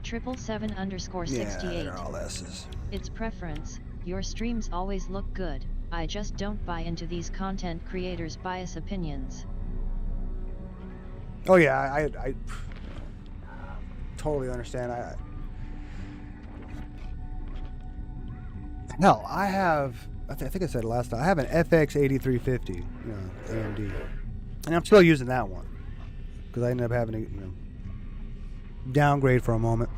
777_68. Yeah, they're all S's. It's preference. Your streams always look good. I just don't buy into these content creators' bias opinions. Oh yeah, I totally understand. Hell, I have. I think I said it last time. I have an FX 8350, AMD, and I'm still using that one because I ended up having to downgrade for a moment.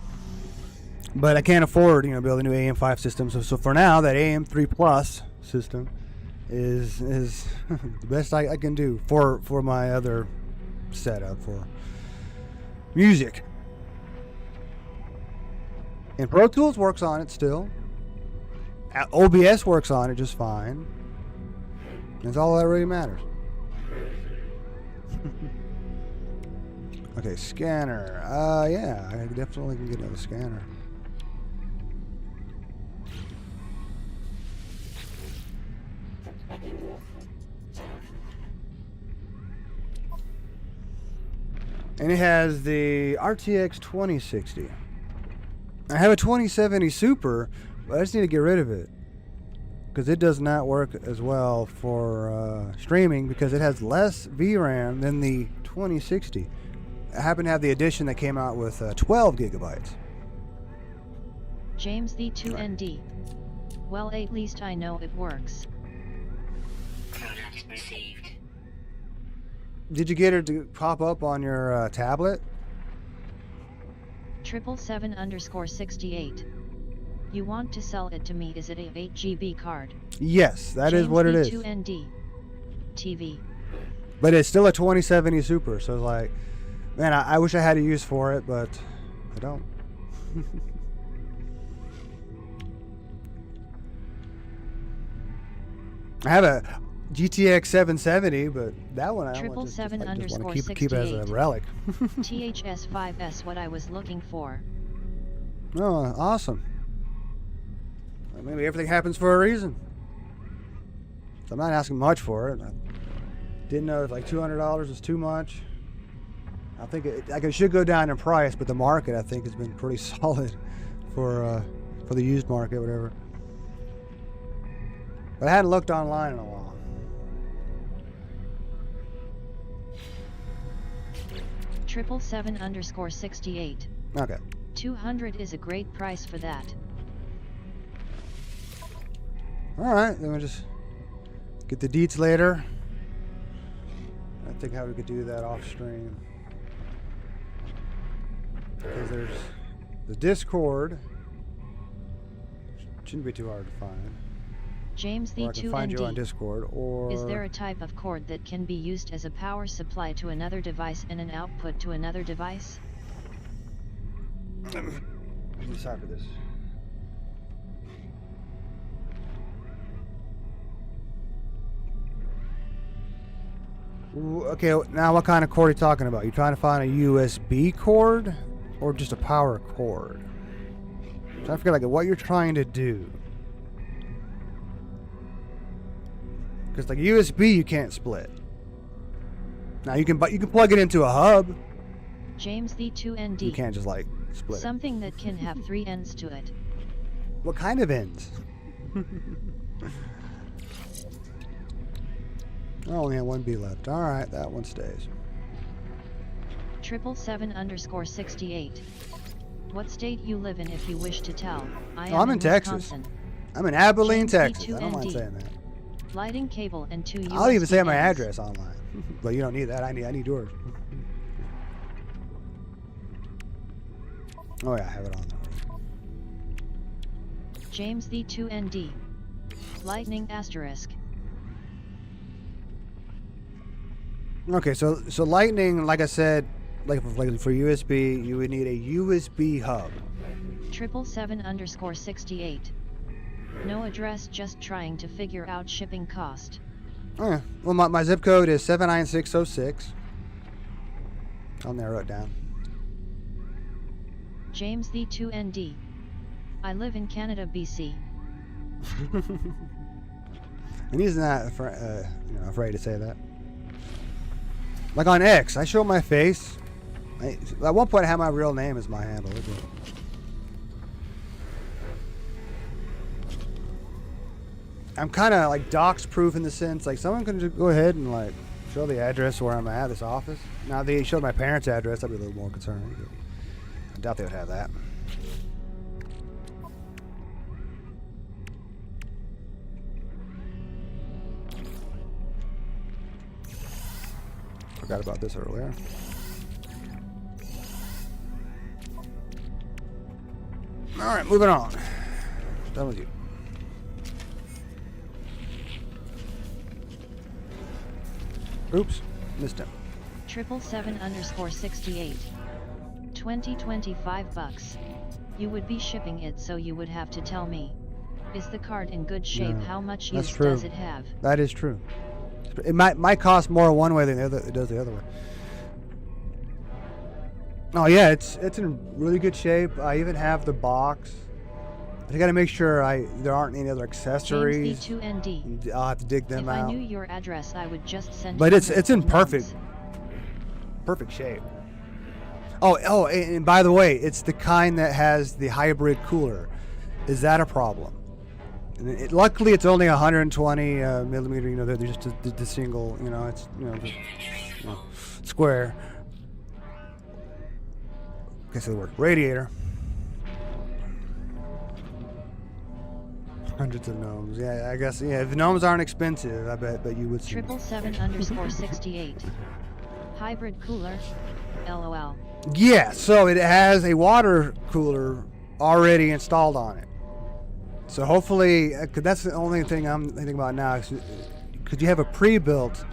But I can't afford build a new AM5 system. So for now, that AM3 Plus system is the best I can do for my other setup for music. And Pro Tools works on it still. OBS works on it just fine. That's all that really matters. Okay, scanner. Yeah, I definitely can get another scanner. And it has the RTX 2060. I have a 2070 Super, but I just need to get rid of it because it does not work as well for streaming because it has less VRAM than the 2060. I happen to have the edition that came out with 12 gigabytes. James the 2ND. Well, at least I know it works. Product received. Did you get it to pop up on your tablet? 777_68. You want to sell it to me? Is it a 8 GB card? Yes, that is what it is. 2ND. TV. But it's still a 2070 Super, so it's like, man, I wish I had a use for it, but I don't. I have a GTX 770, but that one I just want to keep it as a relic. THS5S, what I was looking for. Oh, awesome. Well, maybe everything happens for a reason. So I'm not asking much for it. I didn't know if like $200 was too much. I think it should go down in price, but the market I think has been pretty solid for the used market, whatever. But I hadn't looked online in a while. 777_68. Okay. 200 is a great price for that. All right, then we'll just get the deets later. I think how we could do that off stream. Because there's the Discord. Shouldn't be too hard to find. James the Or I can find you on 2ND. Discord, or Is there a type of cord that can be used as a power supply to another device and an output to another device? Let me decipher this. Ooh, okay, now what kind of cord are you talking about? You trying to find a USB cord or just a power cord? I'm trying to figure like what you're trying to do. Because like USB you can't split. Now you can plug it into a hub. James the 2ND. You can't just like split it. Something that can have 3 ends to it. What kind of ends? I only have one B left. All right, that one stays. 777_68. What state you live in if you wish to tell? I'm in Texas. Wisconsin. I'm in Abilene, James Texas. I don't mind B2ND. saying that. Lighting cable and 2 USB I'll even say my ends. address online. But you don't need that. I need yours. Oh yeah, I have it on there. James the 2ND. Lightning asterisk. Okay, so lightning, like I said, like for USB, you would need a USB hub. 777_68. No address, just trying to figure out shipping cost. Oh, well, my zip code is 79606. I'll narrow it down. James the 2ND. I live in Canada, BC. And he's not afraid to say that. Like on X, I show my face. At one point, I had my real name as my handle. I'm kind of like dox proof in the sense, like someone can just go ahead and like show the address where I'm at, this office. Now, if they showed my parents' address, I'd be a little more concerned. I doubt they would have that. Forgot about this earlier. All right, moving on. Done with you. Oops, missed him. 777_68. 25 bucks. You would be shipping it, so you would have to tell me. Is the card in good shape? No, How much that's use true. does it have? That is true. It might cost more one way than the other. It does the other way. Oh yeah, it's in really good shape. I even have the box. I got to make sure there aren't any other accessories. James the 2ND. I'll have to dig them out. If I knew your address, I would just send. But it's in hundreds. perfect shape. Oh, and by the way, it's the kind that has the hybrid cooler. Is that a problem? And luckily, it's only 120 millimeter. You know, they're just the single. You know, it's square. Guess the word radiator. Hundreds of gnomes. Yeah, I guess. Yeah, if gnomes aren't expensive, I bet you would see. 777_68. Hybrid cooler. LOL. Yeah, so it has a water cooler already installed on it. So hopefully, cause that's the only thing I'm thinking about now. Could you have a pre-built?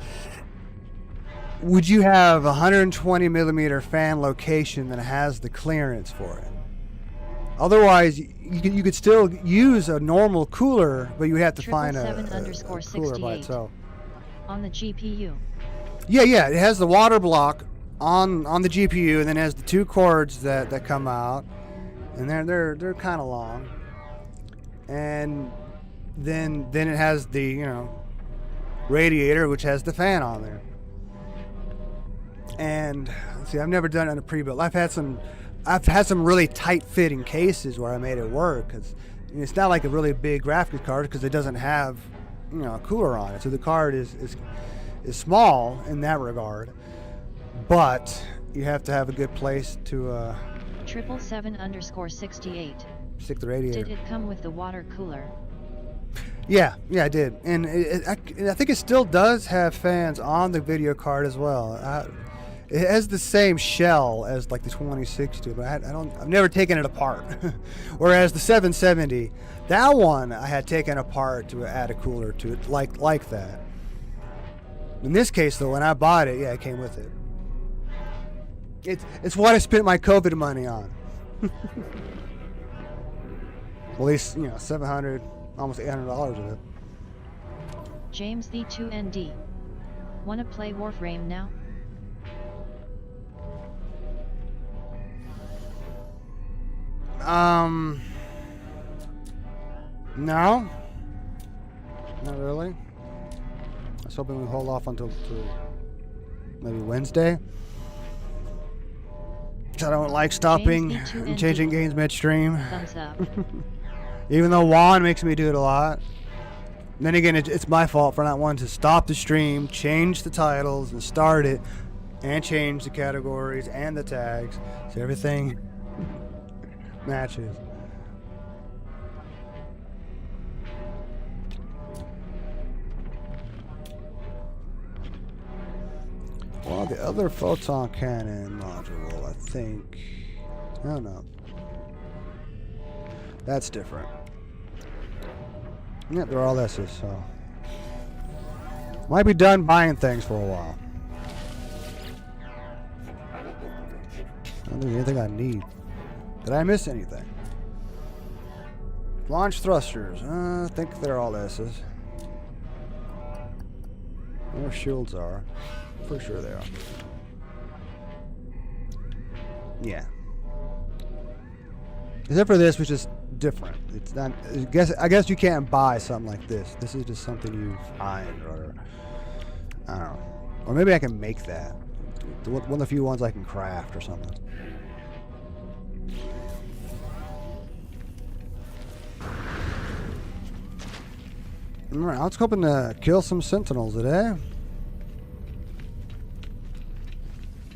Would you have a 120 millimeter fan location that has the clearance for it? Otherwise, you could still use a normal cooler, but you would have to find a cooler by itself. On the GPU. Yeah, it has the water block on the GPU, and then it has the two cords that come out, and they're kind of long. And then it has the radiator, which has the fan on there. And see, I've never done it on a pre-built. I've had some really tight-fitting cases where I made it work. It's not like a really big graphics card because it doesn't have a cooler on it. So the card is small in that regard, but you have to have a good place to 777_68. stick the radiator. Did it come with the water cooler? Yeah, I did, and I think it still does have fans on the video card as well. It has the same shell as like the 2060, but I've never taken it apart. Whereas the 770, that one I had taken apart to add a cooler to it, like that. In this case, though, when I bought it, yeah, it came with it. It's what I spent my COVID money on. At least $700, almost $800 of it. James the 2ND. Wanna play Warframe now? No, not really. I was hoping we'd hold off until maybe Wednesday. 'Cause I don't like stopping and changing games midstream. Thumbs up. Even though Juan makes me do it a lot. And then again, it's my fault for not wanting to stop the stream, change the titles, and start it, and change the categories and the tags, so everything matches. Well, the other photon cannon module, I think. I don't know. That's different. Yep, they're all S's, so. Might be done buying things for a while. don't think anything I need. Did I miss anything? Launch thrusters. I think they're all S's. Where shields are. For sure they are. Yeah. Except for this, which is different. It's not. I guess you can't buy something like this. This is just something you find, or I don't know. Or maybe I can make that. One of the few ones I can craft or something. Alright, I was hoping to kill some Sentinels today.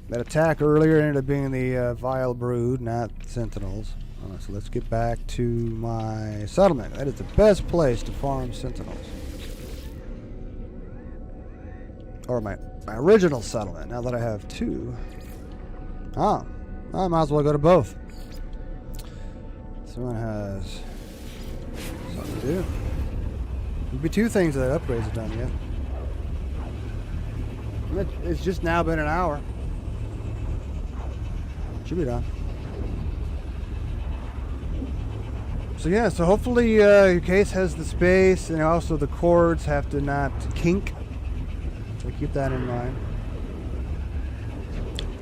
That attack earlier ended up being the Vile Brood, not Sentinels. So let's get back to my settlement. That is the best place to farm Sentinels. Or my original settlement, now that I have two. I might as well go to both. This one has something to do. There'll be two things that upgrades have done yet. It's just now been an hour. Should be done. So yeah, so hopefully your case has the space, and also the cords have to not kink. So keep that in mind.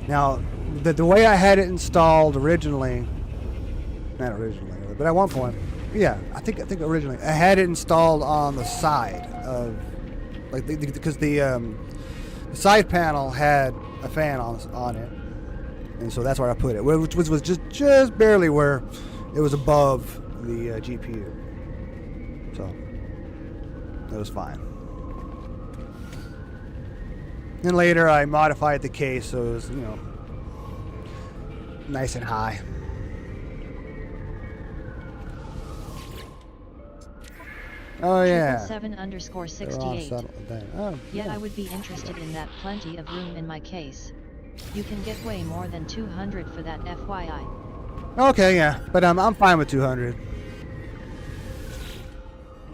Now, the way I had it installed originally, not originally, but at one point, yeah, I think originally I had it installed on the side of, like, because the side panel had a fan on it, and so that's where I put it, which was just barely where it was above the GPU, so it was fine. Then later I modified the case so it was, nice and high. Oh yeah. 7_68. Oh, Yet yeah. I would be interested in that. Plenty of room in my case. You can get way more than 200 for that, FYI. Okay, yeah, but I'm fine with 200.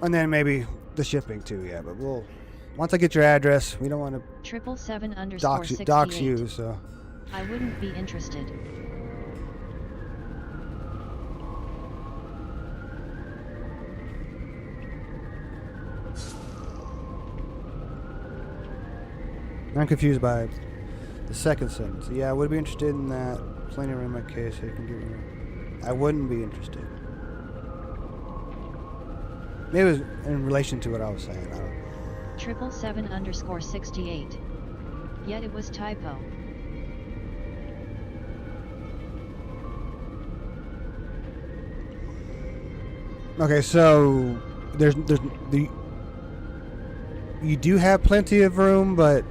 And then maybe the shipping too, yeah. But once I get your address, we don't want to 777_68. dox you, so. I wouldn't be interested. I'm confused by the second sentence. Yeah, I would be interested in that. Plenty of room in my case. So you can give me. I wouldn't be interested. Maybe it was in relation to what I was saying. I don't know. 777_68. Yet it was typo. Okay, so there's you do have plenty of room, but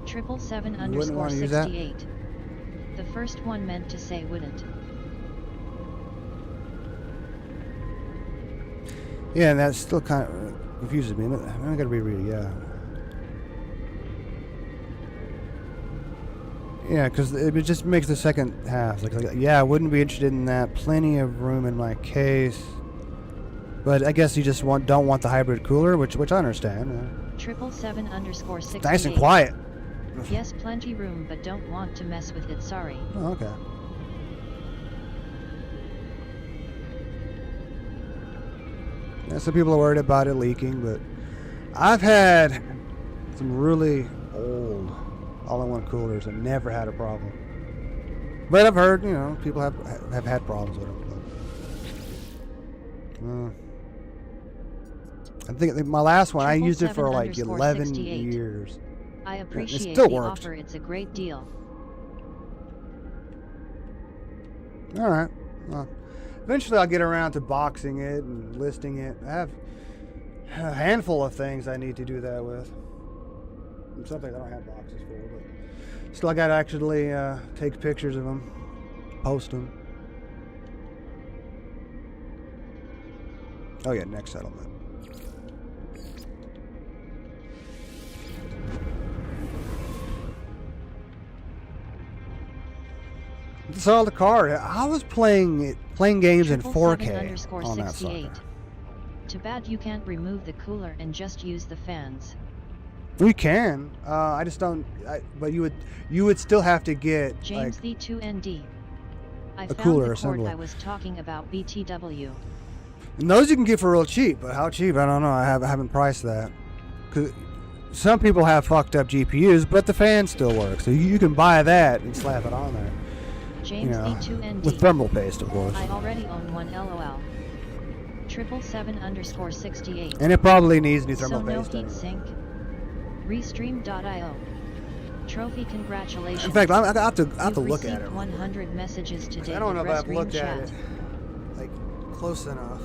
777_68. The first one meant to say wouldn't. yeah, and that still kind of confuses me. I gotta reread it. Yeah, because it just makes the second half like yeah, I wouldn't be interested in that. Plenty of room in my case, but I guess you just don't want the hybrid cooler, which I understand. 777_68. Nice and quiet. Yes, plenty room, but don't want to mess with it. Sorry. Oh, okay. Yeah, some people are worried about it leaking, but I've had some really old all-in-one coolers and never had a problem. But I've heard, people have had problems with them. I think my last one, I used it for like 11 years. I appreciate still the worked. offer. It's a great deal. All right. Well, eventually I'll get around to boxing it and listing it. I have a handful of things I need to do that with. Something I don't have boxes for, but still I got to actually take pictures of them, post them. Oh yeah, next settlement. Saw the card. I was playing games in 4K on that sucker. Too bad you can't remove the cooler and just use the fans. We can. I just don't. But you would still have to get James like the 2ND. I a found cooler the cord assembly. I was talking about, BTW. And those you can get for real cheap. But how cheap? I don't know. I haven't priced that. 'Cause some people have fucked up GPUs, but the fan still works. So you can buy that and slap it on there. James the 2ND. With thermal paste, of course. I already own one, LOL. 777_68. And it probably needs new thermal So no paste. heat sink. Restream.io. Trophy, congratulations. In fact, I have to You've look at received it. 100 messages today. I don't know if with I've Restream looked chat. at it like close enough.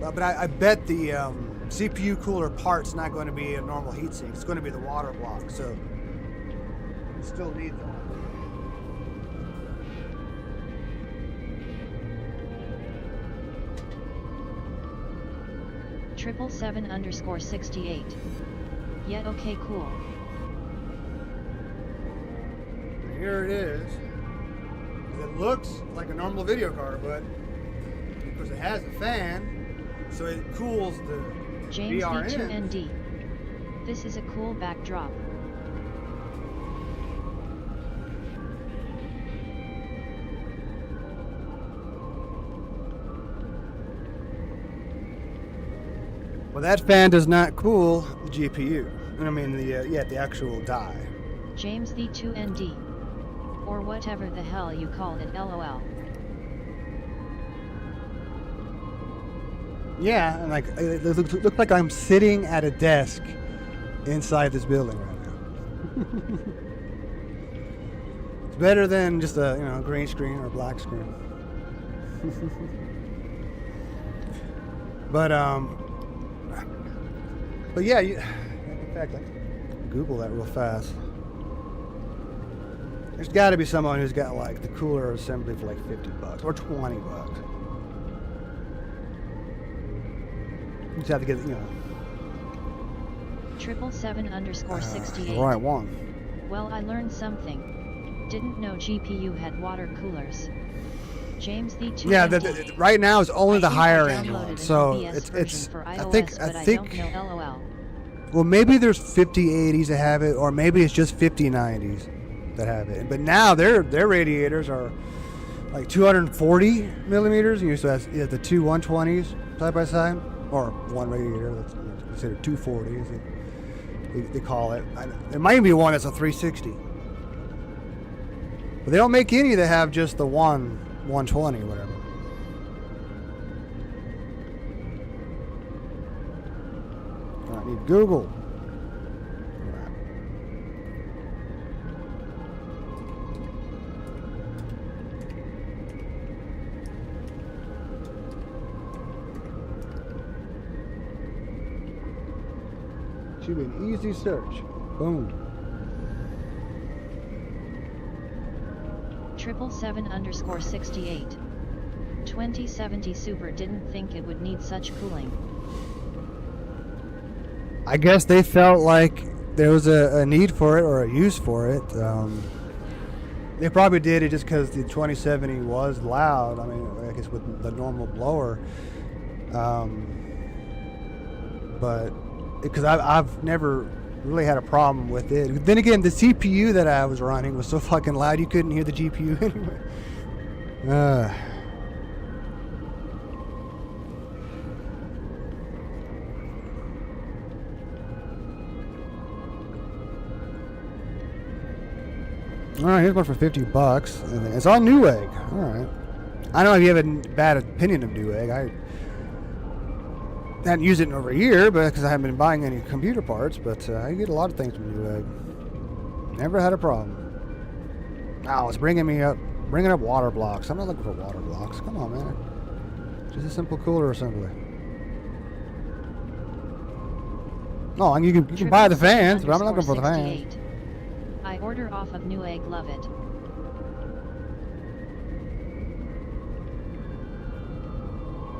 But I bet the CPU cooler part's not going to be a normal heatsink. It's going to be the water block. So you still need that. 777_68. Yeah, okay, cool. Here it is. It looks like a normal video card, but because it has a fan, so it cools the James VRN. D2ND. This is a cool backdrop. Well, that fan does not cool the GPU. I mean, the actual die. James the 2ND. Or whatever the hell you call it, LOL. Yeah, and like it looks like I'm sitting at a desk inside this building right now. It's better than just a green screen or black screen. But yeah, in fact, I can Google that real fast. There's got to be someone who's got like the cooler assembly for like $50 or $20. You just have to get, 777_68. the right one. Well, I learned something. Didn't know GPU had water coolers. James the 2ND. Yeah, right now it's only the I think higher I end downloaded one. an So OBS it's version for I iOS, think but I don't know, LOL. well, maybe there's 5080s that have it, or maybe it's just 5090s that have it. But now their radiators are like 240 millimeters, and you so you have the two 120s side by side, or one radiator that's considered 240 as they call it. There might even be one that's a 360. But they don't make any that have just the 120 or whatever. I need Google. Should be an easy search. Boom. 777_68. 2070 Super didn't think it would need such cooling. I guess they felt like there was a need for it or a use for it. They probably did it just because the 2070 was loud. I mean, I guess with the normal blower. But because I've never really had a problem with it. Then again, the CPU that I was running was so fucking loud you couldn't hear the GPU anyway. All right, here's one for $50, and it's on Newegg. All right, I don't know if you have a bad opinion of Newegg. I haven't used it in over a year, but because I haven't been buying any computer parts. But I get a lot of things from Newegg. Never had a problem. Oh, it's bringing up water blocks. I'm not looking for water blocks. Come on, man. Just a simple cooler assembly. No, you can buy the fans, but I'm not looking for the fans. I order off of Newegg, love it.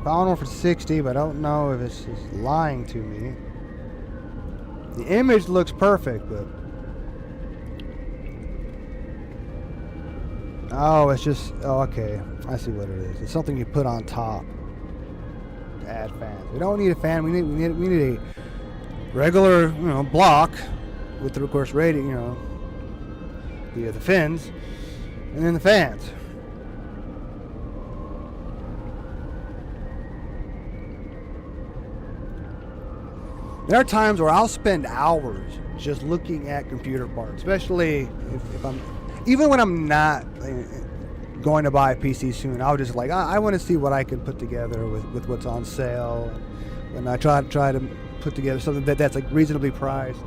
Found one for 60, but I don't know if it's just lying to me. The image looks perfect, but oh, it's just okay. I see what it is. It's something you put on top to add fans. We don't need a fan. We need regular, block with the, of course, radio, the fins, and then the fans. There are times where I'll spend hours just looking at computer parts, especially if I'm, even when I'm not going to buy a PC soon. I'll just I want to see what I can put together with what's on sale, and I try to put together something that's like reasonably priced,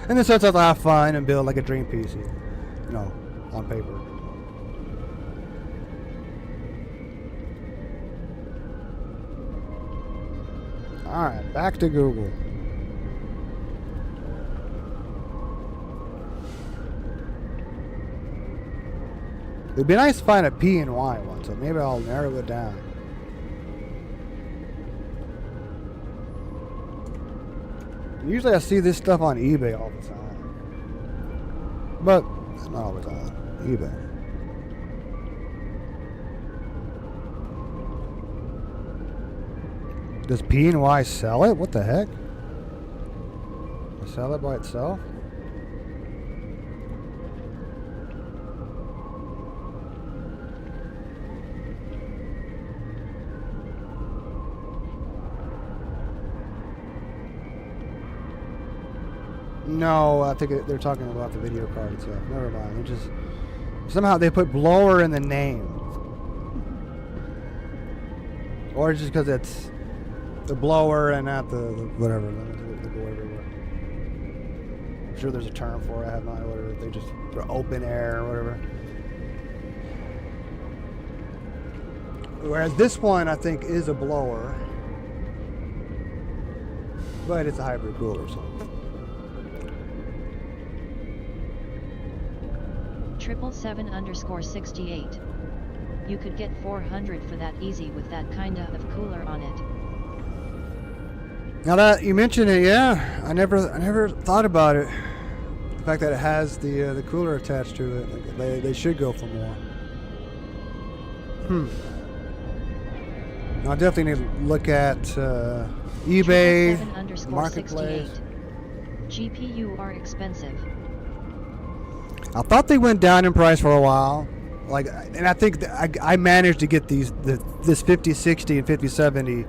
and then sometimes I'll have fun and build like a dream PC, on paper. Alright, back to Google. It'd be nice to find a P and Y one, so maybe I'll narrow it down. Usually I see this stuff on eBay all the time. But not always on eBay. Does P and Y sell it? What the heck? Sell it by itself? No, I think they're talking about the video card itself. Never mind. They just somehow they put blower in the name, or just because it's the blower and not the whatever. The go everywhere. I'm sure there's a term for it. I have no idea whatever. They're open air or whatever. Whereas this one, I think, is a blower, but it's a hybrid cooler. So. 777_68. You could get 400 for that easy with that kinda of cooler on it. Now that you mention it, yeah, I never thought about it. The fact that it has the cooler attached to it, they should go for more. I definitely need to look at eBay, 777_68. Marketplace. GPU are expensive. I thought they went down in price for a while, and I think I managed to get this 5060 and 5070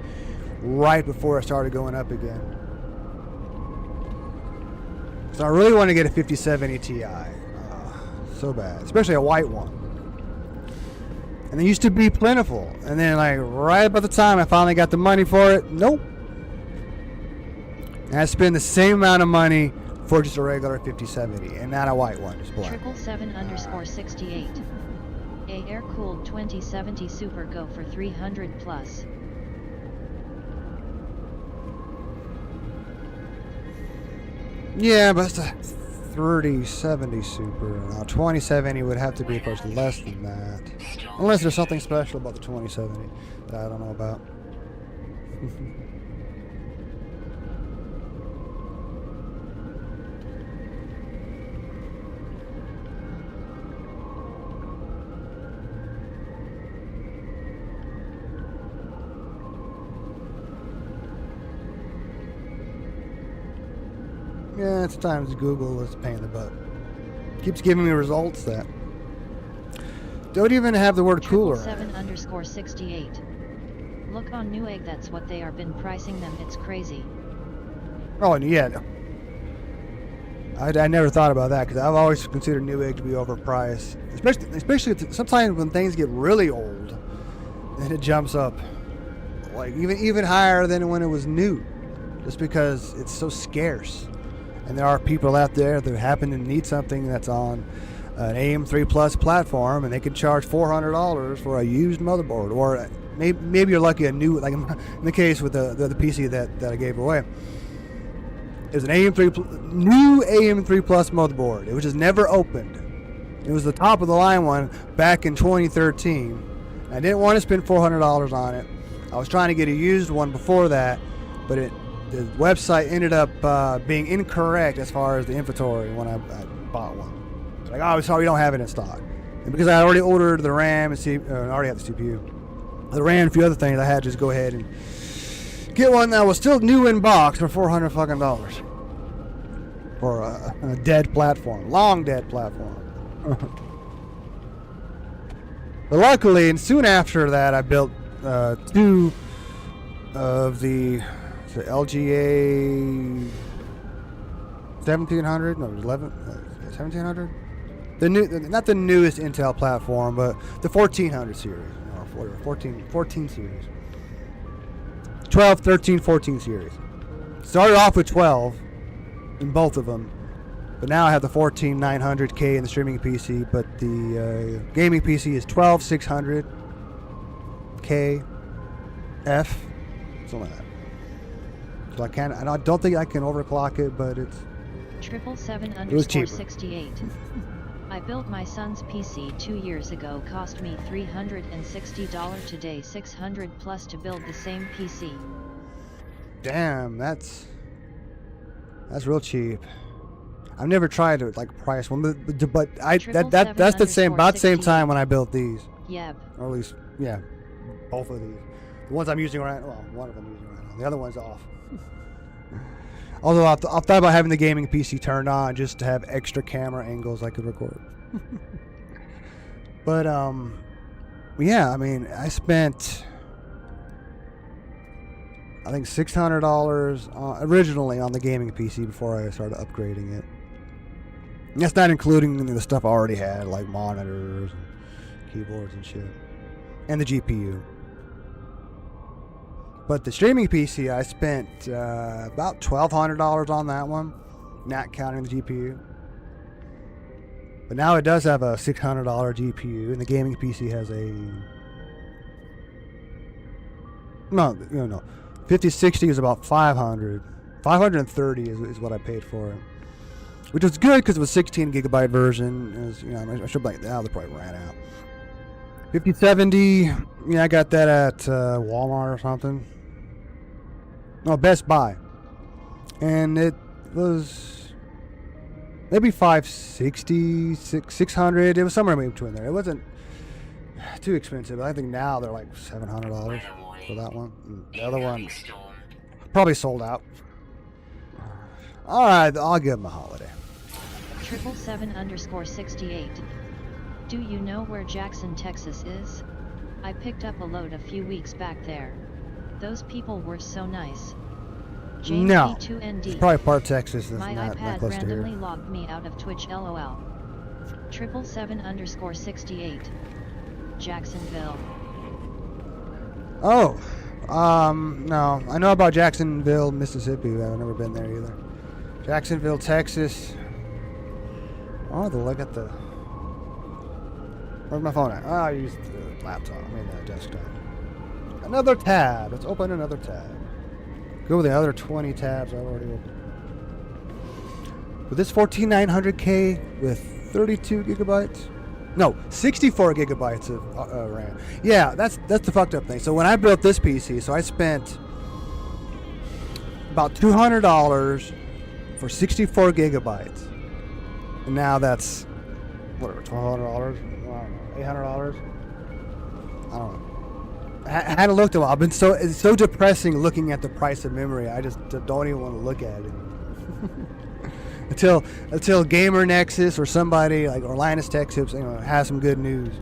right before it started going up again. So I really want to get a 5070 Ti, so bad, especially a white one. And they used to be plentiful, and then right by the time I finally got the money for it, nope. And I spend the same amount of money for just a regular 5070 and not a white one, just black. 777_68. A air-cooled 2070 Super go for 300 plus. Yeah, but it's a 3070 Super. Now 2070 would have to be, of course, less than that. Unless there's something special about the 2070 that I don't know about. Yeah, sometimes Google is a pain in the butt. Keeps giving me results that don't even have the word cooler. 777_68. Look on Newegg, that's what they are been pricing them, it's crazy. Oh, and yeah. I never thought about that because I've always considered Newegg to be overpriced. Especially sometimes when things get really old, then it jumps up. Even higher than when it was new. Just because it's so scarce. And there are people out there that happen to need something that's on an AM3 Plus platform, and they can charge $400 for a used motherboard, or maybe you're lucky a new, like in the case with the PC that I gave away. It was an new AM3 Plus motherboard. It was just never opened. It was the top of the line one back in 2013. I didn't want to spend $400 on it. I was trying to get a used one before that, but the website ended up being incorrect as far as the inventory when I bought one. It's like, oh, sorry, we don't have it in stock. And because I already ordered the RAM and I already had the CPU, the RAM and a few other things, I had to just go ahead and get one that was still new in box for $400 fucking dollars for a dead platform, long dead platform. But luckily, and soon after that, I built 2 of the LGA 1700, no, 1700. The new, not the newest Intel platform, but the 1400 series, or 14 series. 12, 13, 14 series. Started off with 12 in both of them, but now I have the 14 900K in the streaming PC, but the gaming PC is 12 600K F, something like that. So I don't think I can overclock it, but it's 777_68. I built my son's PC 2 years ago, cost me $360 today, $600 plus to build the same PC. Damn, that's real cheap. I've never tried to like price one, but that's the same about the same time when I built these. Yep. Or at least, yeah, both of these. The ones I'm using right now, well, one of them I'm using right now. The other one's off. Although I've thought about having the gaming PC turned on just to have extra camera angles I could record. But yeah, I mean, I spent I think $600 originally on the gaming PC before I started upgrading it. And that's not including the stuff I already had, like monitors, and keyboards and shit, and the GPU. But the streaming PC, I spent about $1,200 on that one, not counting the GPU. But now it does have a $600 GPU, and the gaming PC has a no. 5060 is about $500. $530 is what I paid for it, which was good because it was 16 gigabyte version. It was, I should like now they probably ran out. 5070, I got that at Walmart or something. No, Best Buy, and it was maybe $560, $600. It was somewhere in between there. It wasn't too expensive. I think now they're like $700 for that one. And the other one probably sold out. All right, I'll give them a holiday. 777_68. Do you know where Jackson, Texas is? I picked up a load a few weeks back there. Those people were so nice. James No, P2ND. it's probably part of Texas. That's My not iPad close to here. randomly logged me out of Twitch, lol. 777_68. Jacksonville. Oh, no. I know about Jacksonville, Mississippi, but I've never been there either. Jacksonville, Texas. Oh, the look at the. Where's my phone at? Oh, I used the laptop. I mean, the desktop. Another tab. Let's open another tab. Go with the other 20 tabs I've already opened. With this 14900K with 32 gigabytes. No, 64 gigabytes of RAM. Yeah, that's the fucked up thing. So when I built this PC, so I spent about $200 for 64 gigabytes. And now that's whatever, $1,200, $800. I don't know. I hadn't looked at it. I've been it's so depressing looking at the price of memory. I just don't even want to look at it until Gamer Nexus or somebody like Linus Tech Tips, has some good news,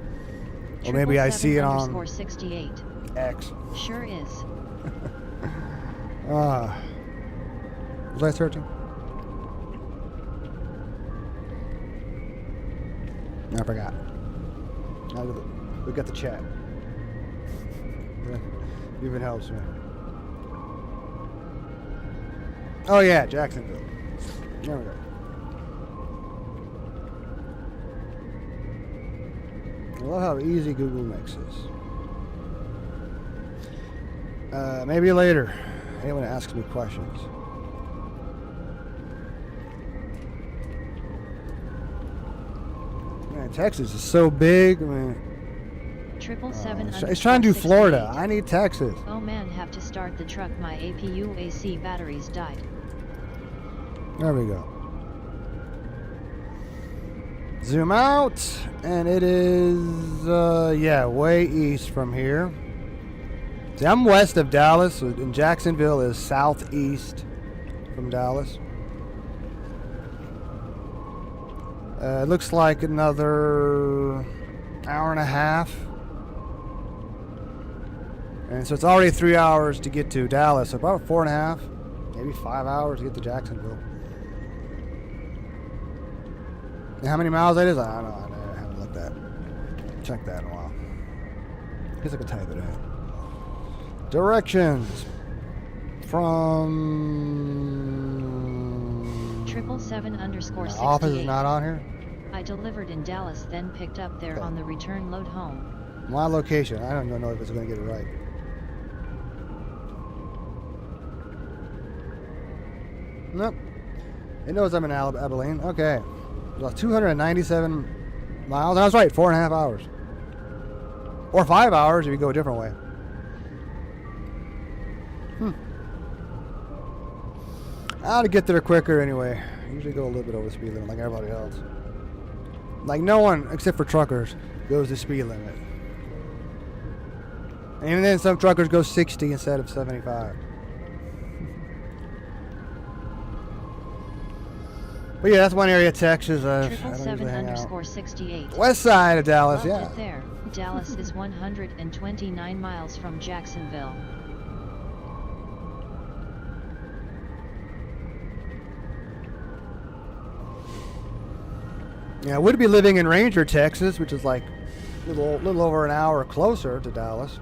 or maybe I see it on 68. X. Sure is. Was I searching? I forgot. Now we got the chat. Even helps me. Oh yeah, Jacksonville. There we go. I love how easy Google makes this. Maybe later. Anyone asks me questions. Man, Texas is so big. I mean, it's trying to do Florida. I need Texas. Oh man, have to start the truck. My APU AC batteries died. There we go. Zoom out, and it is, way east from here. See, I'm west of Dallas, and Jacksonville is southeast from Dallas. It looks like another hour and a half. And so it's already 3 hours to get to Dallas, so about 4.5, maybe 5 hours to get to Jacksonville. And how many miles that is, I don't know. I haven't looked at. Checked that in a while. I guess I could type it in. Directions from 777_68. office is not on here. I delivered in Dallas, then picked up there on the return load home. My location. I don't even know if it's going to get it right. Nope. It knows I'm in Abilene. Okay. About 297 miles. I was right. 4.5 hours. Or 5 hours if you go a different way. I ought to get there quicker anyway. I usually go a little bit over the speed limit like everybody else. Like no one, except for truckers, goes the speed limit. And then some truckers go 60 instead of 75. But yeah, that's one area of Texas I don't usually hang out. 777_68. West side of Dallas, Loved yeah. it there. Dallas is 129 miles from Jacksonville. Yeah, I would be living in Ranger, Texas, which is like a little over an hour closer to Dallas.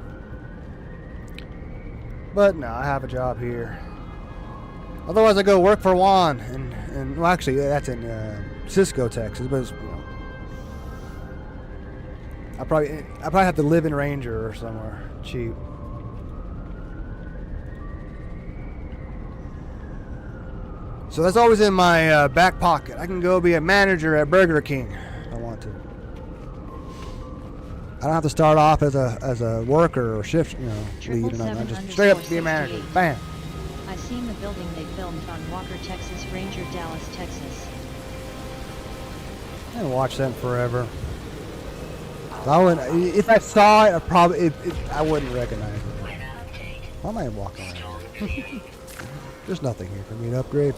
But no, I have a job here. Otherwise, I go work for Juan, and well, actually, that's in Cisco, Texas. But it's, you know, I probably have to live in Ranger or somewhere cheap. So that's always in my back pocket. I can go be a manager at Burger King if I want to. I don't have to start off as a worker or shift, lead or nothing. I just straight up be a manager. Bam. I seen the building they filmed on Walker, Texas, Ranger, Dallas, Texas. I haven't watched them forever. I wouldn't, if I saw it, I wouldn't recognize it. Why am I walking around here? There's nothing here for me to upgrade.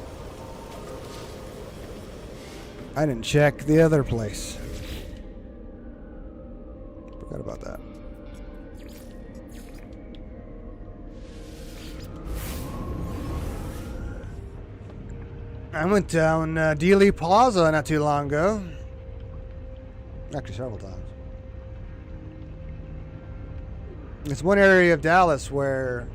I didn't check the other place. Forgot about that. I went down Dealey Plaza not too long ago. Actually, several times. It's one area of Dallas where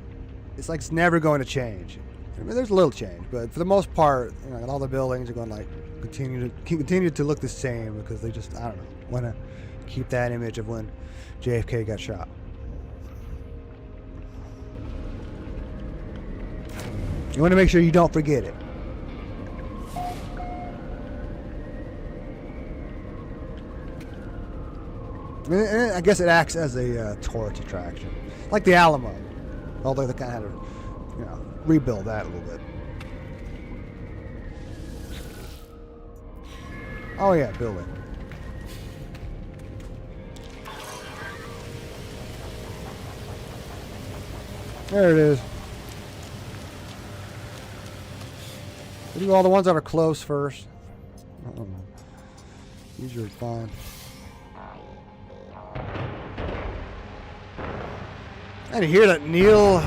it's like it's never going to change. I mean, there's a little change, but for the most part, all the buildings are going to continue to look the same because they just, I don't know, want to keep that image of when JFK got shot. You want to make sure you don't forget it. And I guess it acts as a tourist attraction, like the Alamo. Although they kind of had to, rebuild that a little bit. Oh yeah, building. There it is. We do all the ones that are close first. I don't know. Usually fine. I didn't hear that, Neil.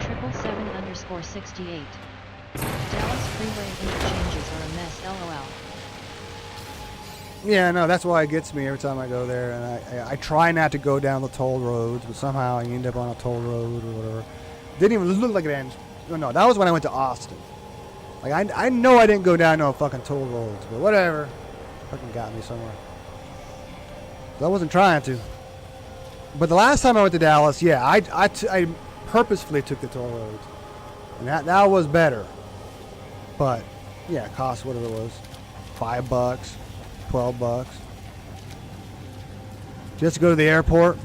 777_68. Dallas freeway interchanges are a mess, LOL. Yeah, no, that's why it gets me every time I go there, and I try not to go down the toll roads, but somehow I end up on a toll road or whatever. Didn't even look like it ends. No, that was when I went to Austin. Like I know I didn't go down no fucking toll roads, but whatever. Fucking got me somewhere. So I wasn't trying to. But the last time I went to Dallas, yeah, I purposefully took the toll roads, and that was better. But yeah, it cost whatever it was, $5, $12, just to go to the airport.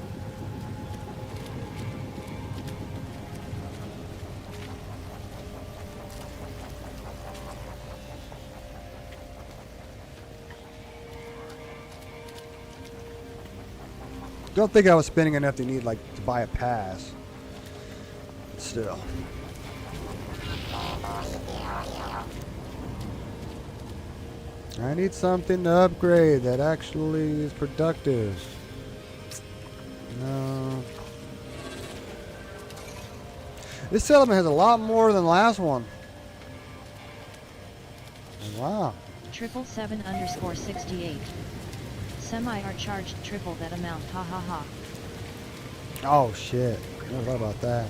Don't think I was spending enough to need to buy a pass. Still. I need something to upgrade that actually is productive. No. This settlement has a lot more than the last one. Wow. 777_68. Semi are charged triple that amount. Ha ha ha. Oh shit. I thought about that.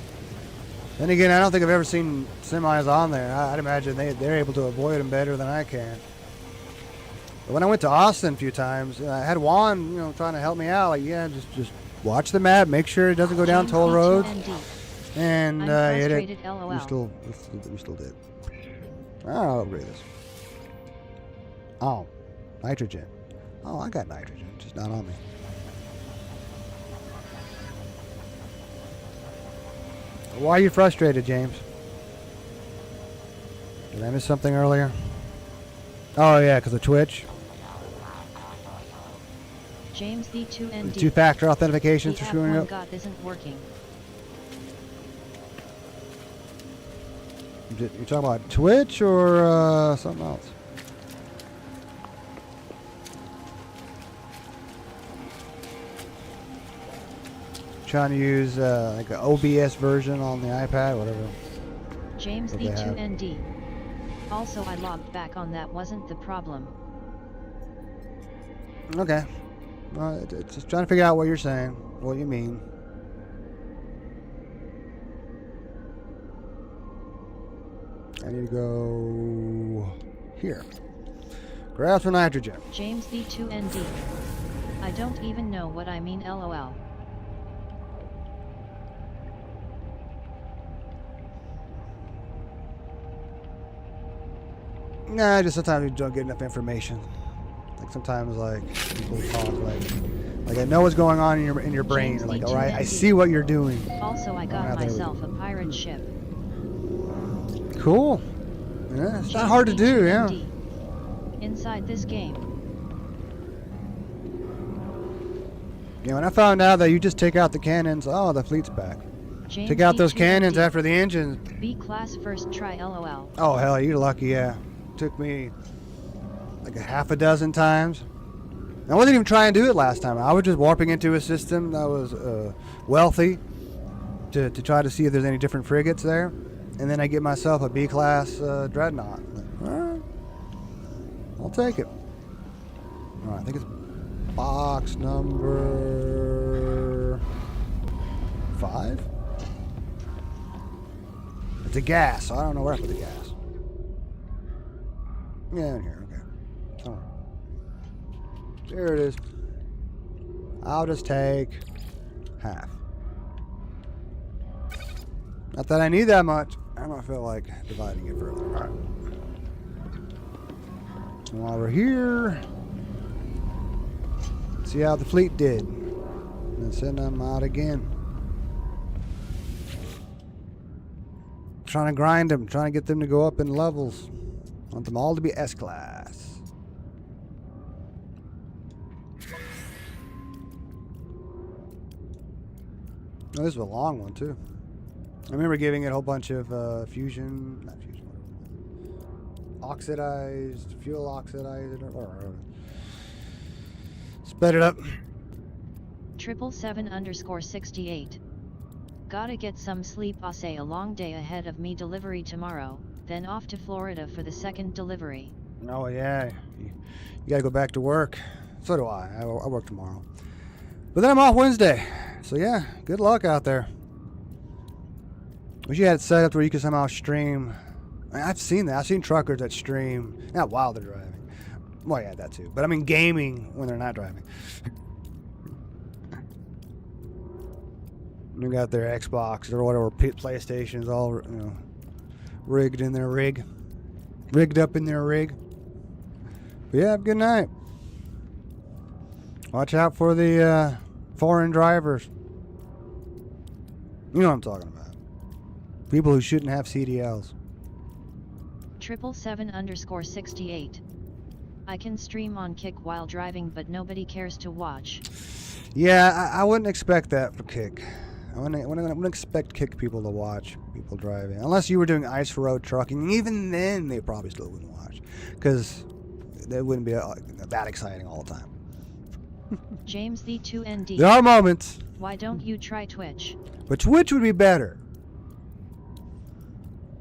Then again, I don't think I've ever seen semis on there. I'd imagine they're able to avoid them better than I can. But when I went to Austin a few times, I had Juan, trying to help me out. Like, yeah, just watch the map, make sure it doesn't go down James toll roads. B2ND. And I'm hit it. frustrated, LOL. We still did. I'll upgrade this. Oh, nitrogen. Oh, I got nitrogen, just not on me. Why are you frustrated, James? Did I miss something earlier? Oh yeah, because of Twitch. James B2ND. Two-factor authentication The for app screwing one up. got isn't working. You're talking about Twitch or something else? Trying to use like an OBS version on the iPad, whatever. James What they have. B2ND. Also, I logged back on that wasn't the problem. Okay. It's just trying to figure out what you're saying, what you mean. I need to go here. Grab some nitrogen. James B2ND. I don't even know what I mean, LOL. Nah, just sometimes you don't get enough information. Like sometimes, like people talk like I know what's going on in your brain. James Like, B2ND. all right, I see what you're doing. Also, I got out there with myself a pirate ship. Cool. Yeah, it's not James hard to do. Yeah. B2ND. Inside this game. Yeah. When I found out that you just take out the cannons, oh, the fleet's back. James Take out those B2ND. cannons after the engines. B-class first try, LOL. Oh hell, you're lucky. Yeah. Took me like a half a dozen times. I wasn't even trying to do it last time. I was just warping into a system that was wealthy to try to see if there's any different frigates there. And then I get myself a B-class dreadnought. Like, all right, I'll take it. All right, I think it's box number 5. It's a gas, so I don't know where I put the gas. Yeah, in here, okay. All right. There it is. I'll just take half. Not that I need that much. I don't feel like dividing it further. All right. And while we're here, let's see how the fleet did. And then send them out again. Trying to grind them, trying to get them to go up in levels. Want them all to be S-class. Oh, this is a long one too. I remember giving it a whole bunch of not fusion, oxidized, fuel oxidized, or sped it up. 777_68. Gotta get some sleep. I say a long day ahead of me. Delivery tomorrow, then off to Florida for the second delivery. Oh yeah, you gotta go back to work. So do I. I work tomorrow, but then I'm off Wednesday. So yeah, good luck out there. Wish you had it set up where you could somehow stream. I mean, I've seen that. I've seen truckers that stream, not while they're driving. Well, yeah, that too. But I mean, gaming when they're not driving. They got their Xbox or whatever, PlayStations all rigged in their rig, rigged up in their rig. But yeah, have a good night. Watch out for the foreign drivers. You know what I'm talking about. People who shouldn't have CDLs. 777_68. I can stream on Kick while driving, but nobody cares to watch. Yeah, I wouldn't expect that for Kick. I wouldn't expect kick people to watch people driving. Unless you were doing ice road trucking. And even then, they probably still wouldn't watch. Because it wouldn't be that exciting all the time. James the 2ND. There are moments. Why don't you try Twitch? But Twitch would be better.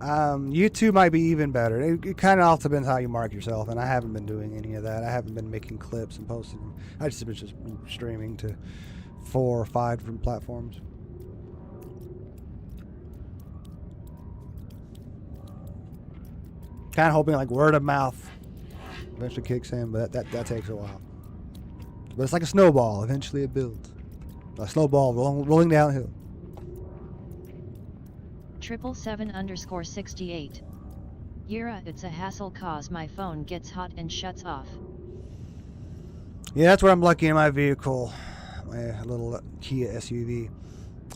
YouTube might be even better. It kind of all depends how you mark yourself, and I haven't been doing any of that. I haven't been making clips and posting them. I just been streaming to 4 or 5 different platforms. Kind of hoping like word of mouth eventually kicks in, but that takes a while. But it's like a snowball. Eventually it builds. A snowball rolling downhill. 777_68. Yura, it's a hassle cause my phone gets hot and shuts off. Yeah, that's where I'm lucky in my vehicle. My little Kia SUV.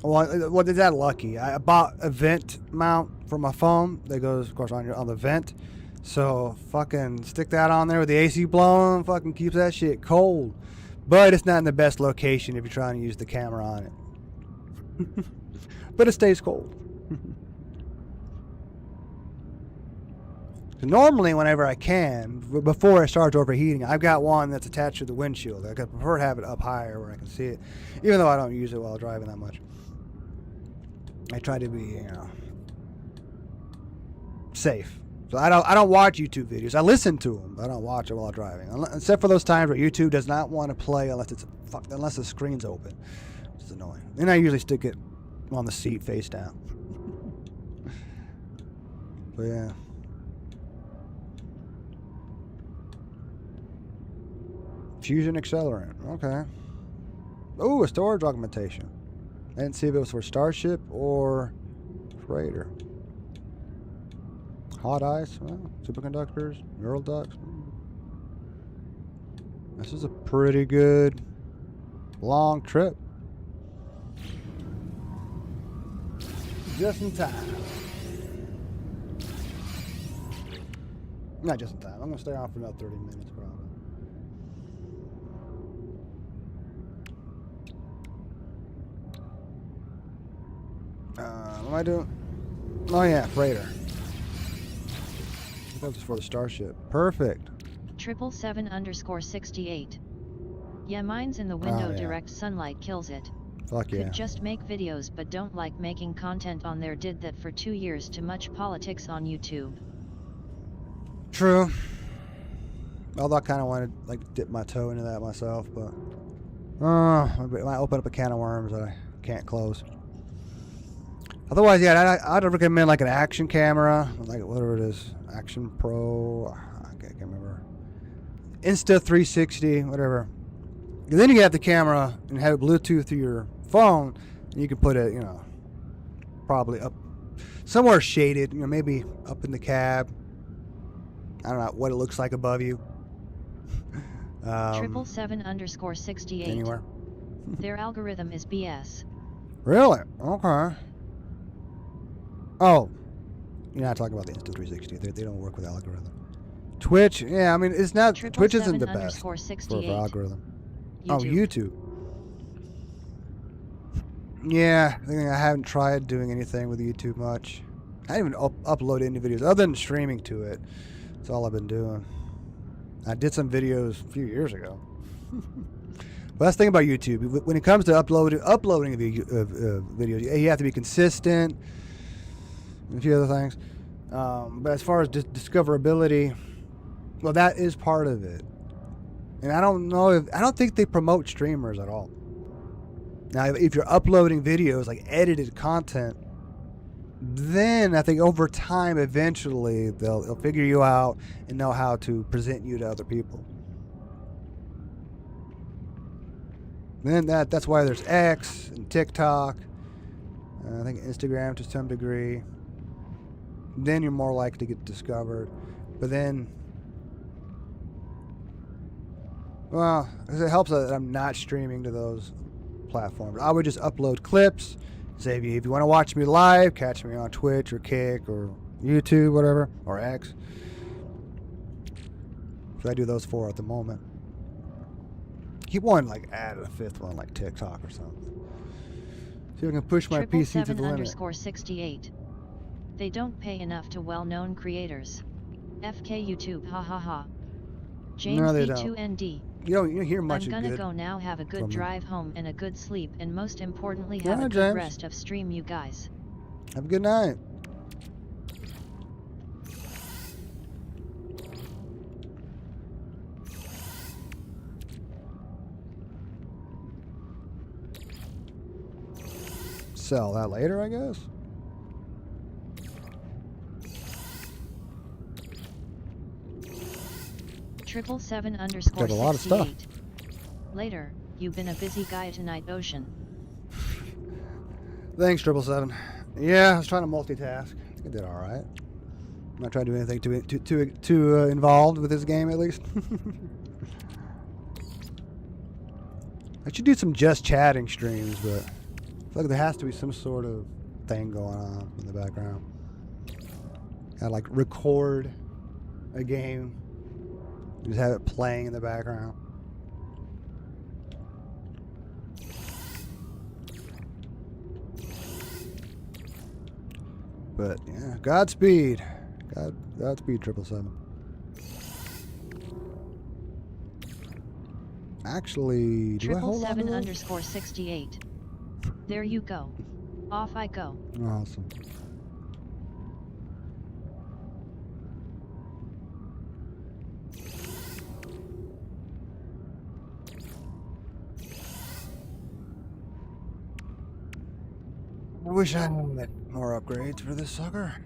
Well, what is that lucky? I bought a vent mount for my phone that goes, of course, on the vent. So fucking stick that on there with the AC blowing. Fucking keeps that shit cold. But it's not in the best location if you're trying to use the camera on it. But it stays cold. So normally, whenever I can, before it starts overheating, I've got one that's attached to the windshield. I prefer to have it up higher where I can see it, even though I don't use it while driving that much. I try to be, safe. So I don't watch YouTube videos. I listen to them, but I don't watch them while driving, except for those times where YouTube does not want to play unless the screen's open. It's annoying. Then I usually stick it on the seat face down. But yeah. Fusion accelerant. Okay. Oh, a storage augmentation. I didn't see if it was for Starship or Freighter. Hot ice. Well, superconductors. Neural ducts. This is a pretty good long trip. Just in time. Not just in time. I'm going to stay on for about 30 minutes probably. What am I doing? Oh yeah, freighter. That was for the Starship. Perfect. 777_68. Yeah, mine's in the window. Oh, yeah. Direct sunlight kills it. Fuck yeah. Could just make videos but don't like making content on there. Did that for 2 years. Too much politics on YouTube. True. Although I kind of wanted to dip my toe into that myself, but it might open up a can of worms that I can't close. Otherwise, yeah, I'd recommend like an action camera, like whatever it is, Action Pro. I can't remember. Insta360, whatever. And then you have the camera and have it Bluetooth to your phone, and you can put it, probably up somewhere shaded, maybe up in the cab. I don't know what it looks like above you. 777_68. Anywhere. Their algorithm is BS. Really? Okay. Oh, you're not talking about the Insta360. They don't work with algorithm. Twitch, yeah, I mean, it's not. Twitch isn't the best for algorithm. YouTube. Oh, YouTube. Yeah, I think I haven't tried doing anything with YouTube much. I didn't even upload any videos other than streaming to it. That's all I've been doing. I did some videos a few years ago. But that's the thing about YouTube. When it comes to uploading videos, you have to be consistent. And a few other things. But as far as discoverability, well, that is part of it. And I don't think they promote streamers at all. Now, if you're uploading videos, like edited content, then I think over time, eventually, they'll figure you out and know how to present you to other people. And then that's why there's X and TikTok. I think Instagram to some degree. Then you're more likely to get discovered. But then, well, it helps that I'm not streaming to those platforms. I would just upload clips. Say if you want to watch me live, catch me on Twitch or Kick or YouTube, whatever, or X. So I do those 4 at the moment. Keep one add a 5th one like TikTok or something. See if I can push my PC to the limit. 777_68. They don't pay enough to well-known creators. FK YouTube, ha ha ha. James No, they B2ND. You don't hear much I'm of gonna good go now, have a good from me. drive home and a good sleep, and most importantly have Alright, a good James. rest of stream, you guys. Have a good night. Sell that later, I guess. Triple seven underscore Got a lot of stuff. 68. Later, you've been a busy guy tonight, Ocean. Thanks, 777. Yeah, I was trying to multitask. I think I did all right. I'm not trying to do anything too involved with this game, at least. I should do some just chatting streams, but I feel like there has to be some sort of thing going on in the background. I like record a game, just have it playing in the background. But yeah, Godspeed. Godspeed, 777. Actually, do I hold on to this? 777_68. There you go. Off I go. Awesome. I wish I had more upgrades for this sucker.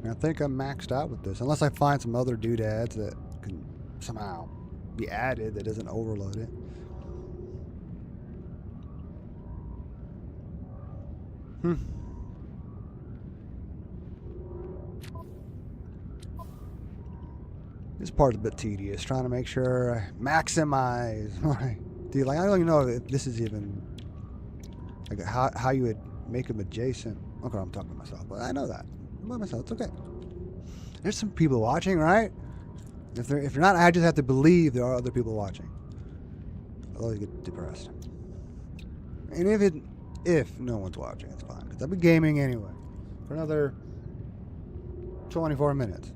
I think I'm maxed out with this, unless I find some other doodads that can somehow be added that doesn't overload it. This part's a bit tedious, trying to make sure I maximize my deal. Like, I don't even know if this is even like how you would make them adjacent. Okay, I'm talking to myself, but I know that. I'm by myself. It's okay. There's some people watching, right? If you're not, I just have to believe there are other people watching. Otherwise, you get depressed. And if no one's watching, it's fine. Because I've been gaming anyway for another 24 minutes.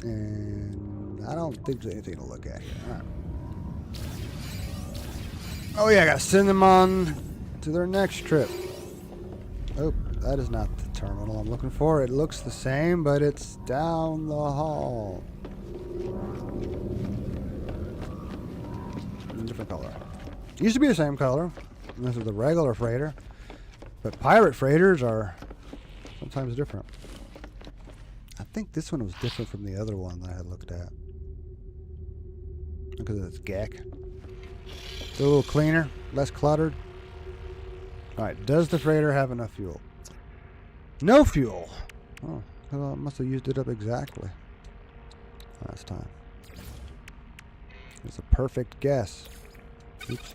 And I don't think there's anything to look at here. All right. Oh yeah, I gotta send them on to their next trip. Oh, that is not the terminal I'm looking for. It looks the same, but it's down the hall. Different color. It used to be the same color. This is the regular freighter. But pirate freighters are sometimes different. I think this one was different from the other one that I had looked at. Because it's GEC. It's a little cleaner, less cluttered. Alright, does the freighter have enough fuel? No fuel! Oh, well, I must have used it up exactly last time. It's a perfect guess. Oops.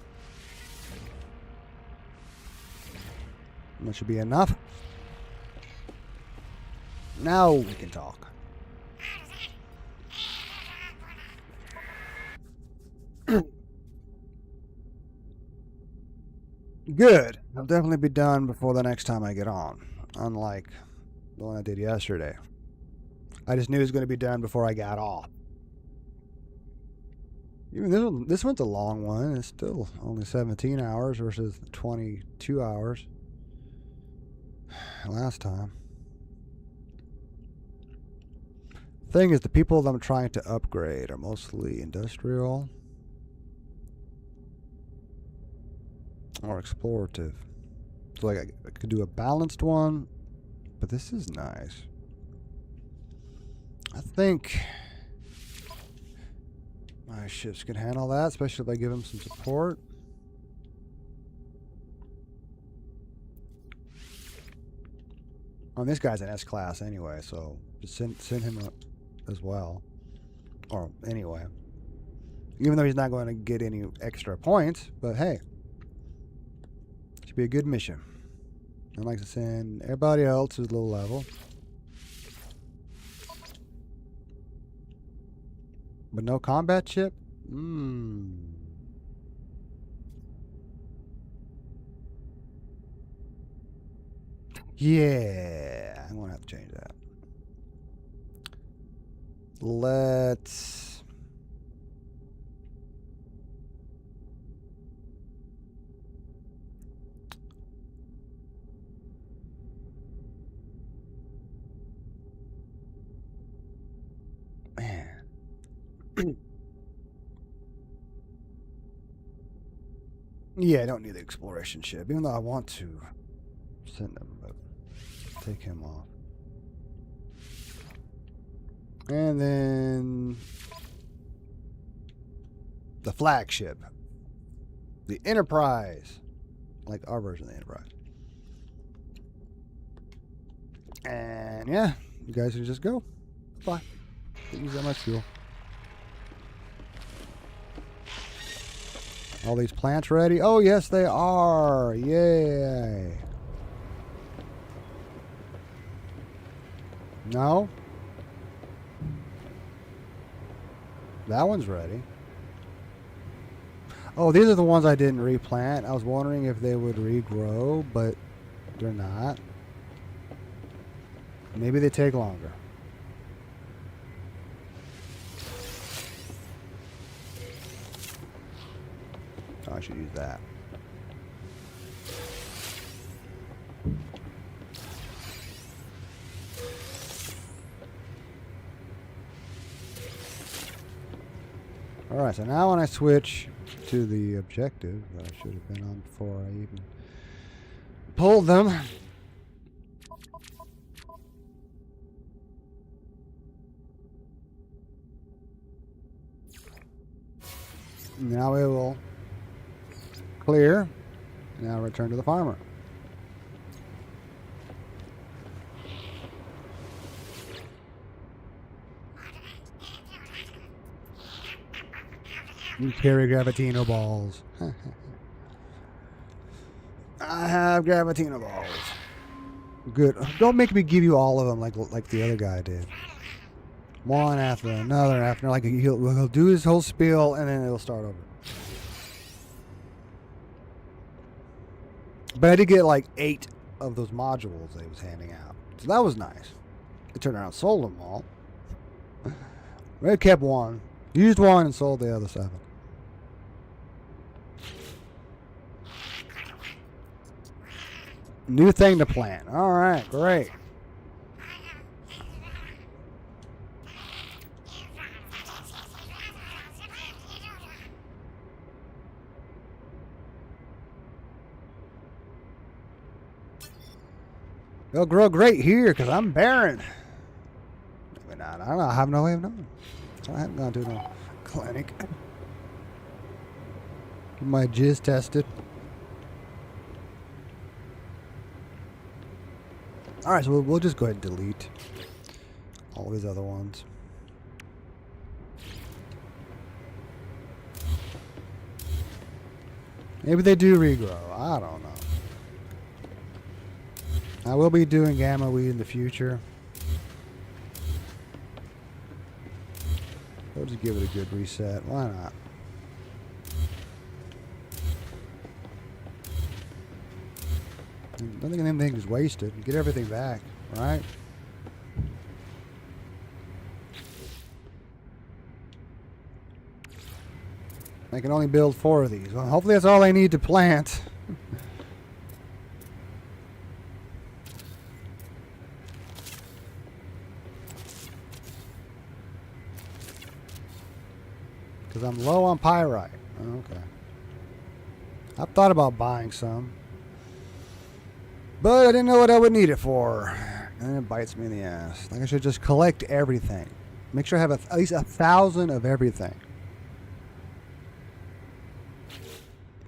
That should be enough. Now we can talk. Good. I'll definitely be done before the next time I get on. Unlike the one I did yesterday. I just knew it was going to be done before I got off. Even this one's a long one. It's still only 17 hours versus 22 hours last time. Thing is, the people that I'm trying to upgrade are mostly industrial or explorative. So like I could do a balanced one, but this is nice. I think my ships can handle that, especially if I give them some support. This guy's an S-class anyway, so just send him up as well. Or anyway. Even though he's not going to get any extra points, but hey. Should be a good mission. I'd like to send everybody else who's low level. But no combat ship? Hmm. Yeah, I'm gonna have to change that. Let's. Man. Yeah, I don't need the exploration ship, even though I want to send them, but take him off. And then the flagship, the Enterprise, like our version of the Enterprise. And yeah, you guys can just go. Bye. Didn't use that much fuel. All these plants ready? Oh, yes, they are. Yay. No? That one's ready. Oh, these are the ones I didn't replant. I was wondering if they would regrow, but they're not. Maybe they take longer. Oh, I should use that. Alright, so now when I switch to the objective that I should have been on before I even pulled them. Now it will clear. Now return to the farmer. You carry Gravitino balls. I have Gravitino balls. Good. Don't make me give you all of them like the other guy did. One after another after like he'll do his whole spiel and then it'll start over. But I did get like 8 of those modules that he was handing out, so that was nice. They turned around and sold them all. We kept one, used one, and sold the other 7. New thing to plant. All right, great. They'll grow great here because I'm barren. Maybe not. I don't know. I have no way of knowing. I haven't gone to no clinic. Get my jizz tested. All right, so we'll just go ahead and delete all these other ones. Maybe they do regrow. I don't know. I will be doing gamma weed in the future. We'll just give it a good reset. Why not? I don't think anything is wasted. Get everything back, right? I can only build 4 of these. Well, hopefully that's all I need to plant. Because I'm low on pyrite. Okay. I've thought about buying some. But I didn't know what I would need it for. And it bites me in the ass. Like I should just collect everything. Make sure I have at least 1,000 of everything.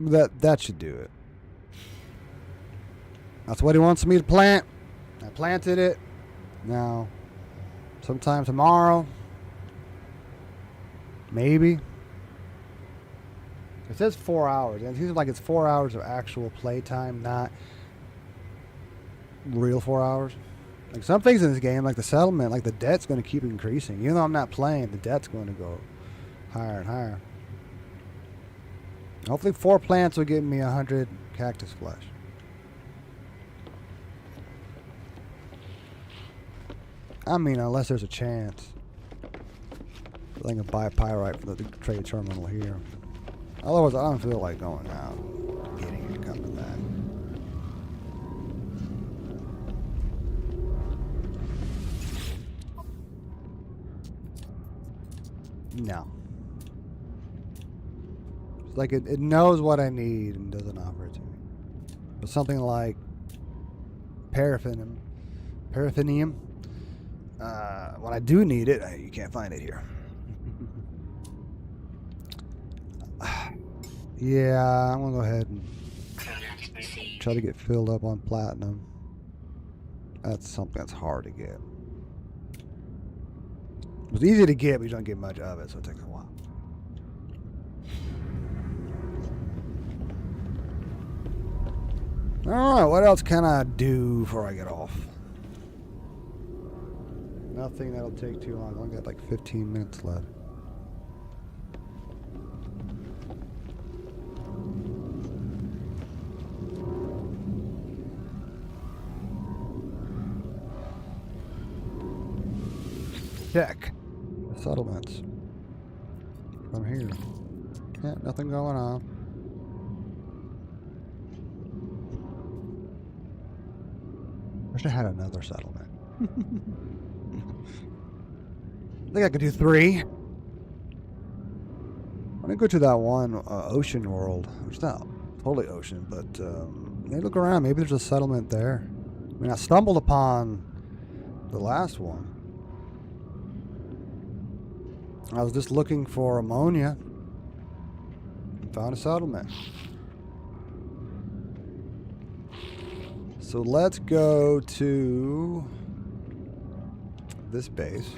That should do it. That's what he wants me to plant. I planted it. Now, sometime tomorrow. Maybe. It says 4 hours. And it seems like it's 4 hours of actual playtime, not real 4 hours. Like some things in this game, like the settlement, like the debt's going to keep increasing. Even though I'm not playing, the debt's going to go higher and higher. Hopefully 4 plants will give me 100 cactus flesh. I mean, unless there's a chance. I can buy pyrite from the trade terminal here. Otherwise, I don't feel like going out, getting it, coming back. No. It's like it knows what I need and doesn't offer it to me. But something like paraffinium, when I do need it, you can't find it here. Yeah, I'm gonna go ahead and try to get filled up on platinum. That's something that's hard to get. It's easy to get, but you don't get much of it, so it takes a while. Alright, what else can I do before I get off? Nothing that'll take too long. I've only got like 15 minutes left. Check. Settlements. From here. Yeah, nothing going on. Wish I had another settlement. I think I could do 3. I'm gonna go to that one ocean world. It's not totally ocean, but maybe look around. Maybe there's a settlement there. I mean, I stumbled upon the last one. I was just looking for ammonia and found a settlement. So let's go to this base,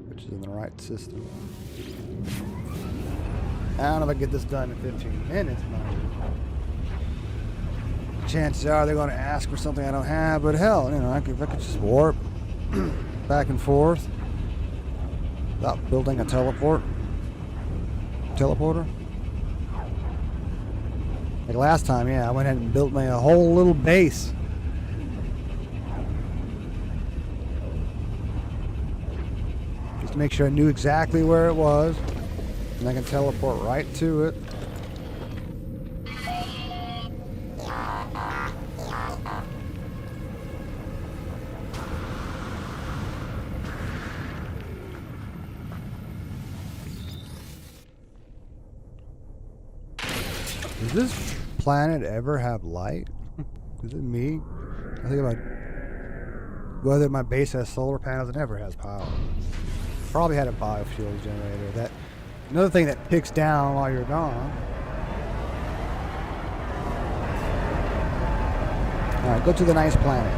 which is in the right system. I don't know if I can get this done in 15 minutes, but chances are they're going to ask for something I don't have. But hell, you know, if I could just warp back and forth without building a teleporter. Like last time, yeah, I went ahead and built me a whole little base. Just to make sure I knew exactly where it was. And I can teleport right to it. Does this planet ever have light? Is it me? I think about whether my base has solar panels. It never has power. Probably had a biofuels generator. That another thing that ticks down while you're gone. All right, go to the nice planet.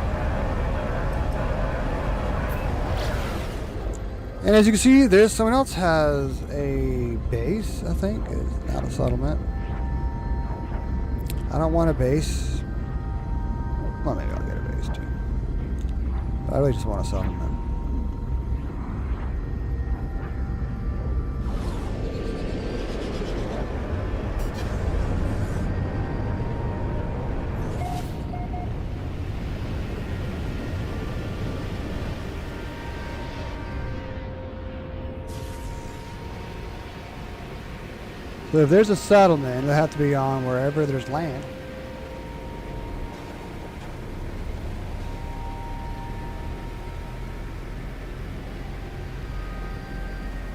And as you can see, there's someone else has a base. I think it's not a settlement. I don't want a base. Well, maybe I'll get a base too. But I really just want a settlement. So if there's a settlement, it'll have to be on wherever there's land.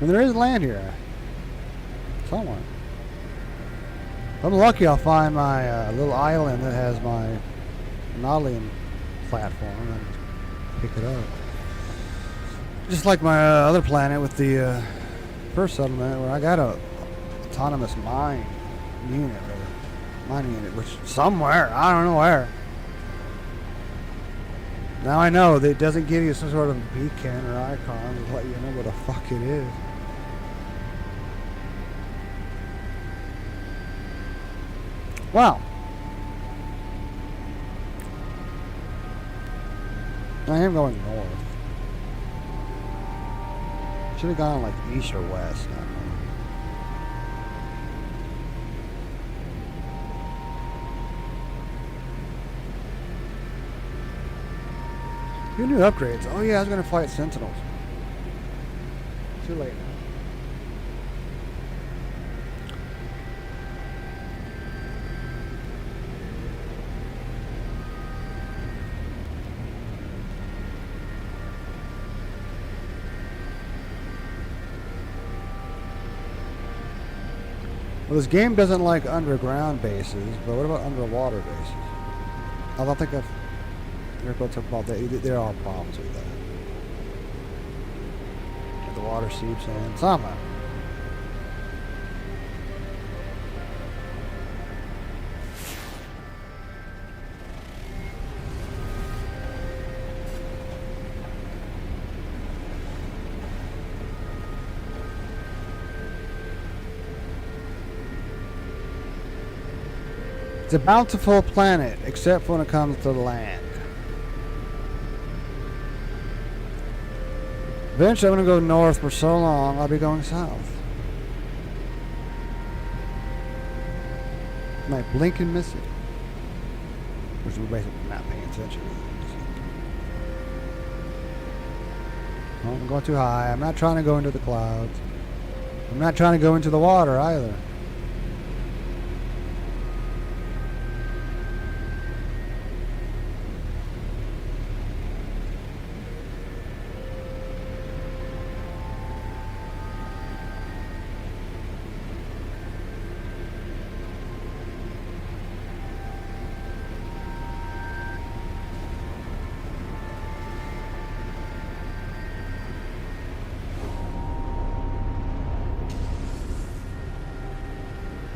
And there is land here. Somewhere. If I'm lucky, I'll find my little island that has my Nautilus platform and pick it up. Just like my other planet with the first settlement where I got a autonomous mine unit, or mining unit, which somewhere, I don't know where. Now I know that it doesn't give you some sort of beacon or icon to let you know where the fuck it is. Wow. I am going north. Should have gone like east or west. I don't know. Few new upgrades. Oh yeah, I was gonna fight Sentinels. Too late now. Well, this game doesn't like underground bases, but what about underwater bases? I don't think I've ever talked about that. There are problems with that. If the water seeps in. Somehow. It's a bountiful planet, except when it comes to land. Eventually I'm going to go north for so long, I'll be going south. Might blink and miss it. Which we're basically not paying attention. Oh, I'm going too high. I'm not trying to go into the clouds. I'm not trying to go into the water either.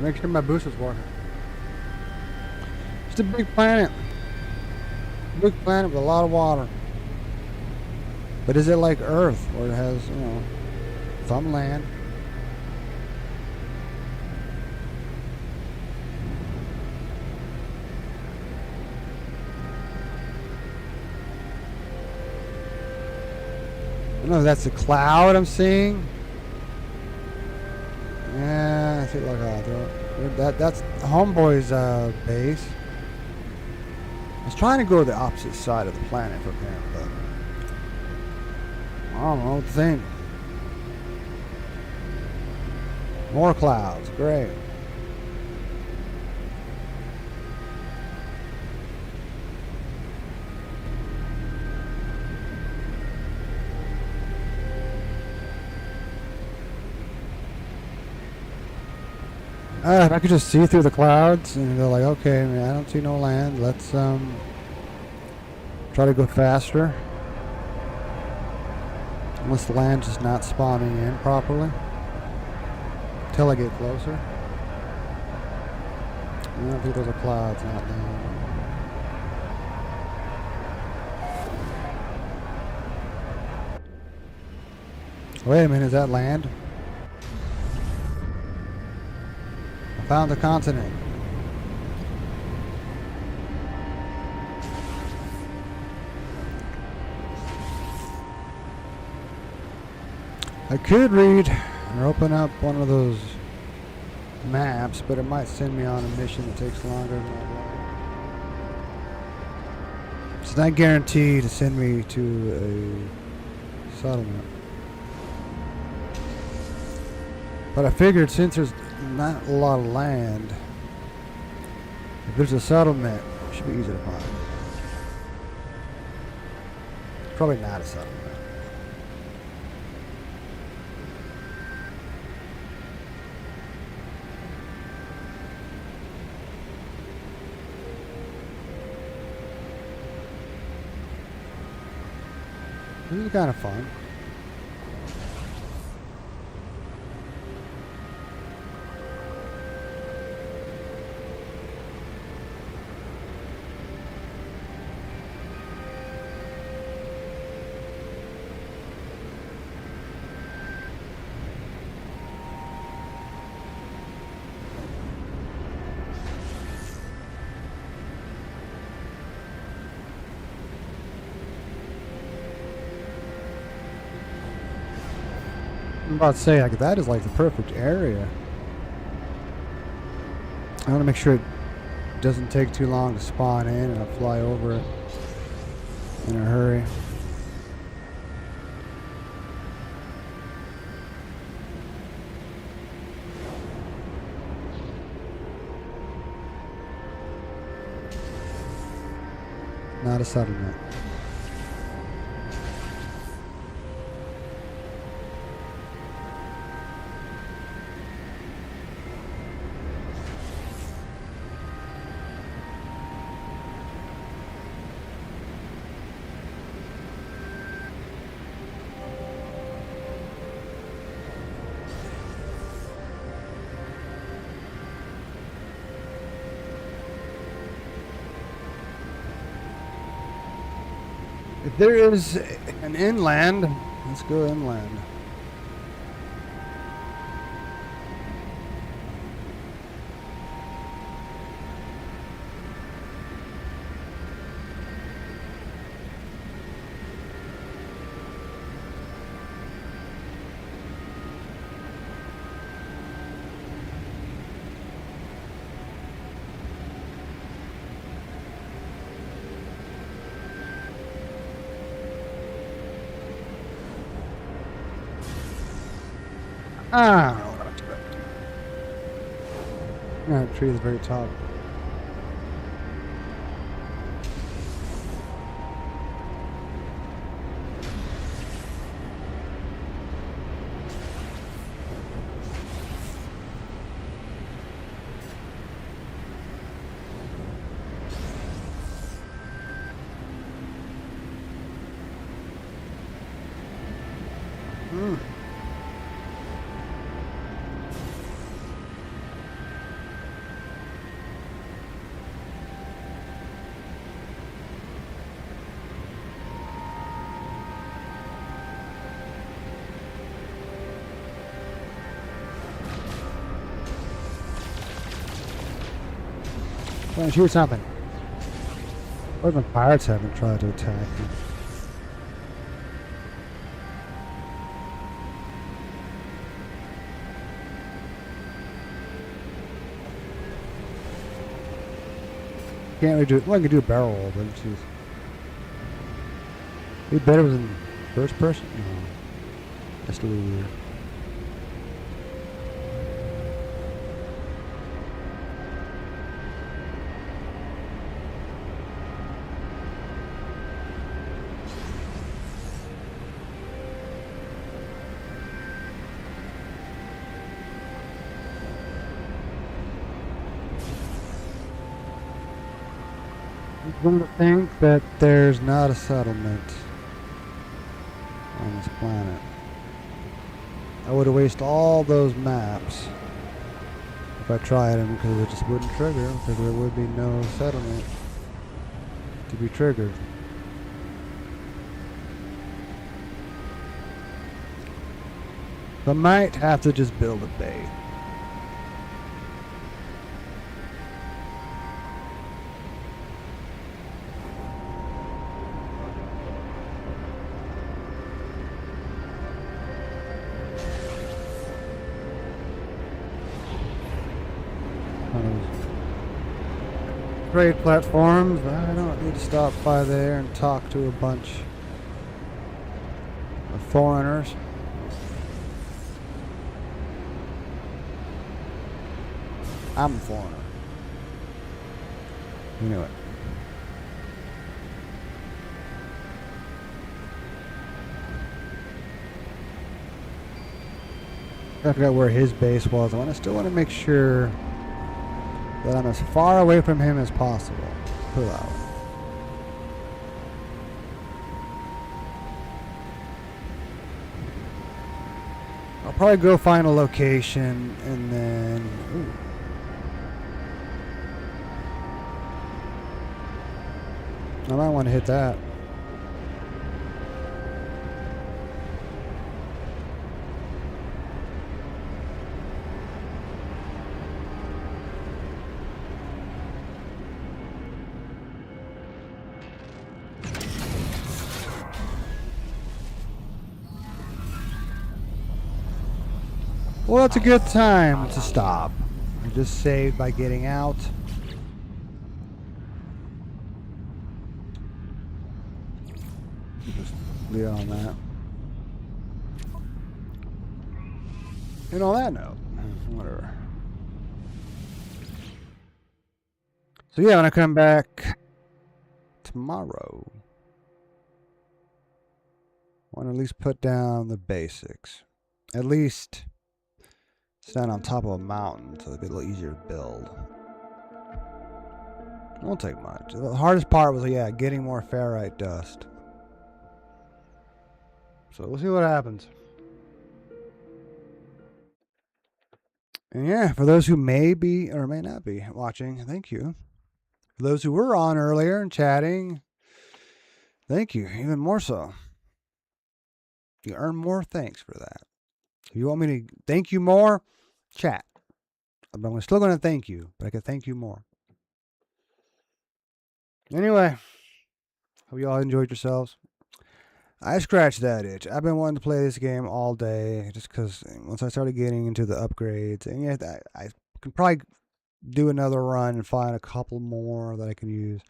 Make sure my boost is working. It's a big planet. Big planet with a lot of water. But is it like Earth, where it has, you know, some land? I don't know if that's a cloud I'm seeing. Yeah, I think like that's Homeboy's base. I was trying to go to the opposite side of the planet from him, but I don't know what to think. More clouds, great. If I could just see through the clouds and go like, okay, man, I don't see no land. Let's try to go faster. Unless the land's just not spawning in properly. Until I get closer. I don't think those are clouds, not land. Wait a minute, is that land? Found the continent. I could read or open up one of those maps, but it might send me on a mission that takes longer than I'd like. It's not guaranteed to send me to a settlement. But I figured since there's not a lot of land, if there's a settlement, it should be easy to find. It's probably not a settlement. This is kind of fun. I'm about to say, like, that is like the perfect area. I want to make sure it doesn't take too long to spawn in and I'll fly over it in a hurry. not a settlement. If there is an inland, let's go inland. I don't know what I'm expecting. Yeah, tree at the very top. Trying to shoot something. Or the pirates haven't tried to attack me. Can't really do it. Well, I can do a barrel roll, but it's just. Be better than first person? No. That's a little weird. One to think that there's not a settlement on this planet. I would have wasted all those maps if I tried them, because it just wouldn't trigger, because there would be no settlement to be triggered. I might have to just build a bay. Trade platforms, but I don't need to stop by there and talk to a bunch of foreigners. I'm a foreigner. You knew it. I forgot where his base was. I still want to make sure that I'm as far away from him as possible. Put it that way. I'll probably go find a location and then. Ooh. I might want to hit that. Well, that's a good time to stop. I just saved by getting out. Just leave it on that. And on that note, whatever. So yeah, when I come back tomorrow. Want to at least put down the basics. At least stand on top of a mountain so it'll be a little easier to build. It won't take much. The hardest part was, yeah, getting more ferrite dust. So we'll see what happens. And yeah, for those who may be or may not be watching, thank you. For those who were on earlier and chatting, thank you, even more so. You earn more thanks for that. If you want me to thank you more, chat. I'm still going to thank you, but I can thank you more. Anyway, hope you all enjoyed yourselves. I scratched that itch. I've been wanting to play this game all day just because once I started getting into the upgrades, and yeah, I can probably do another run and find a couple more that I can use.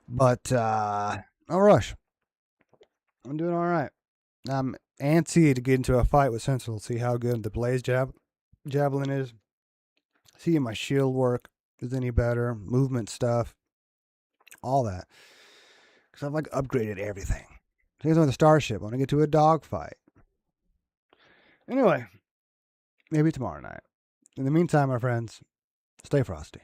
But no rush. I'm doing all right. I'm antsy to get into a fight with Sentinel, see how good the blaze javelin is. See if my shield work is any better, movement stuff, all that. Because I've like upgraded everything. Same with the starship. I want to get to a dogfight. Anyway, maybe tomorrow night. In the meantime, my friends, stay frosty.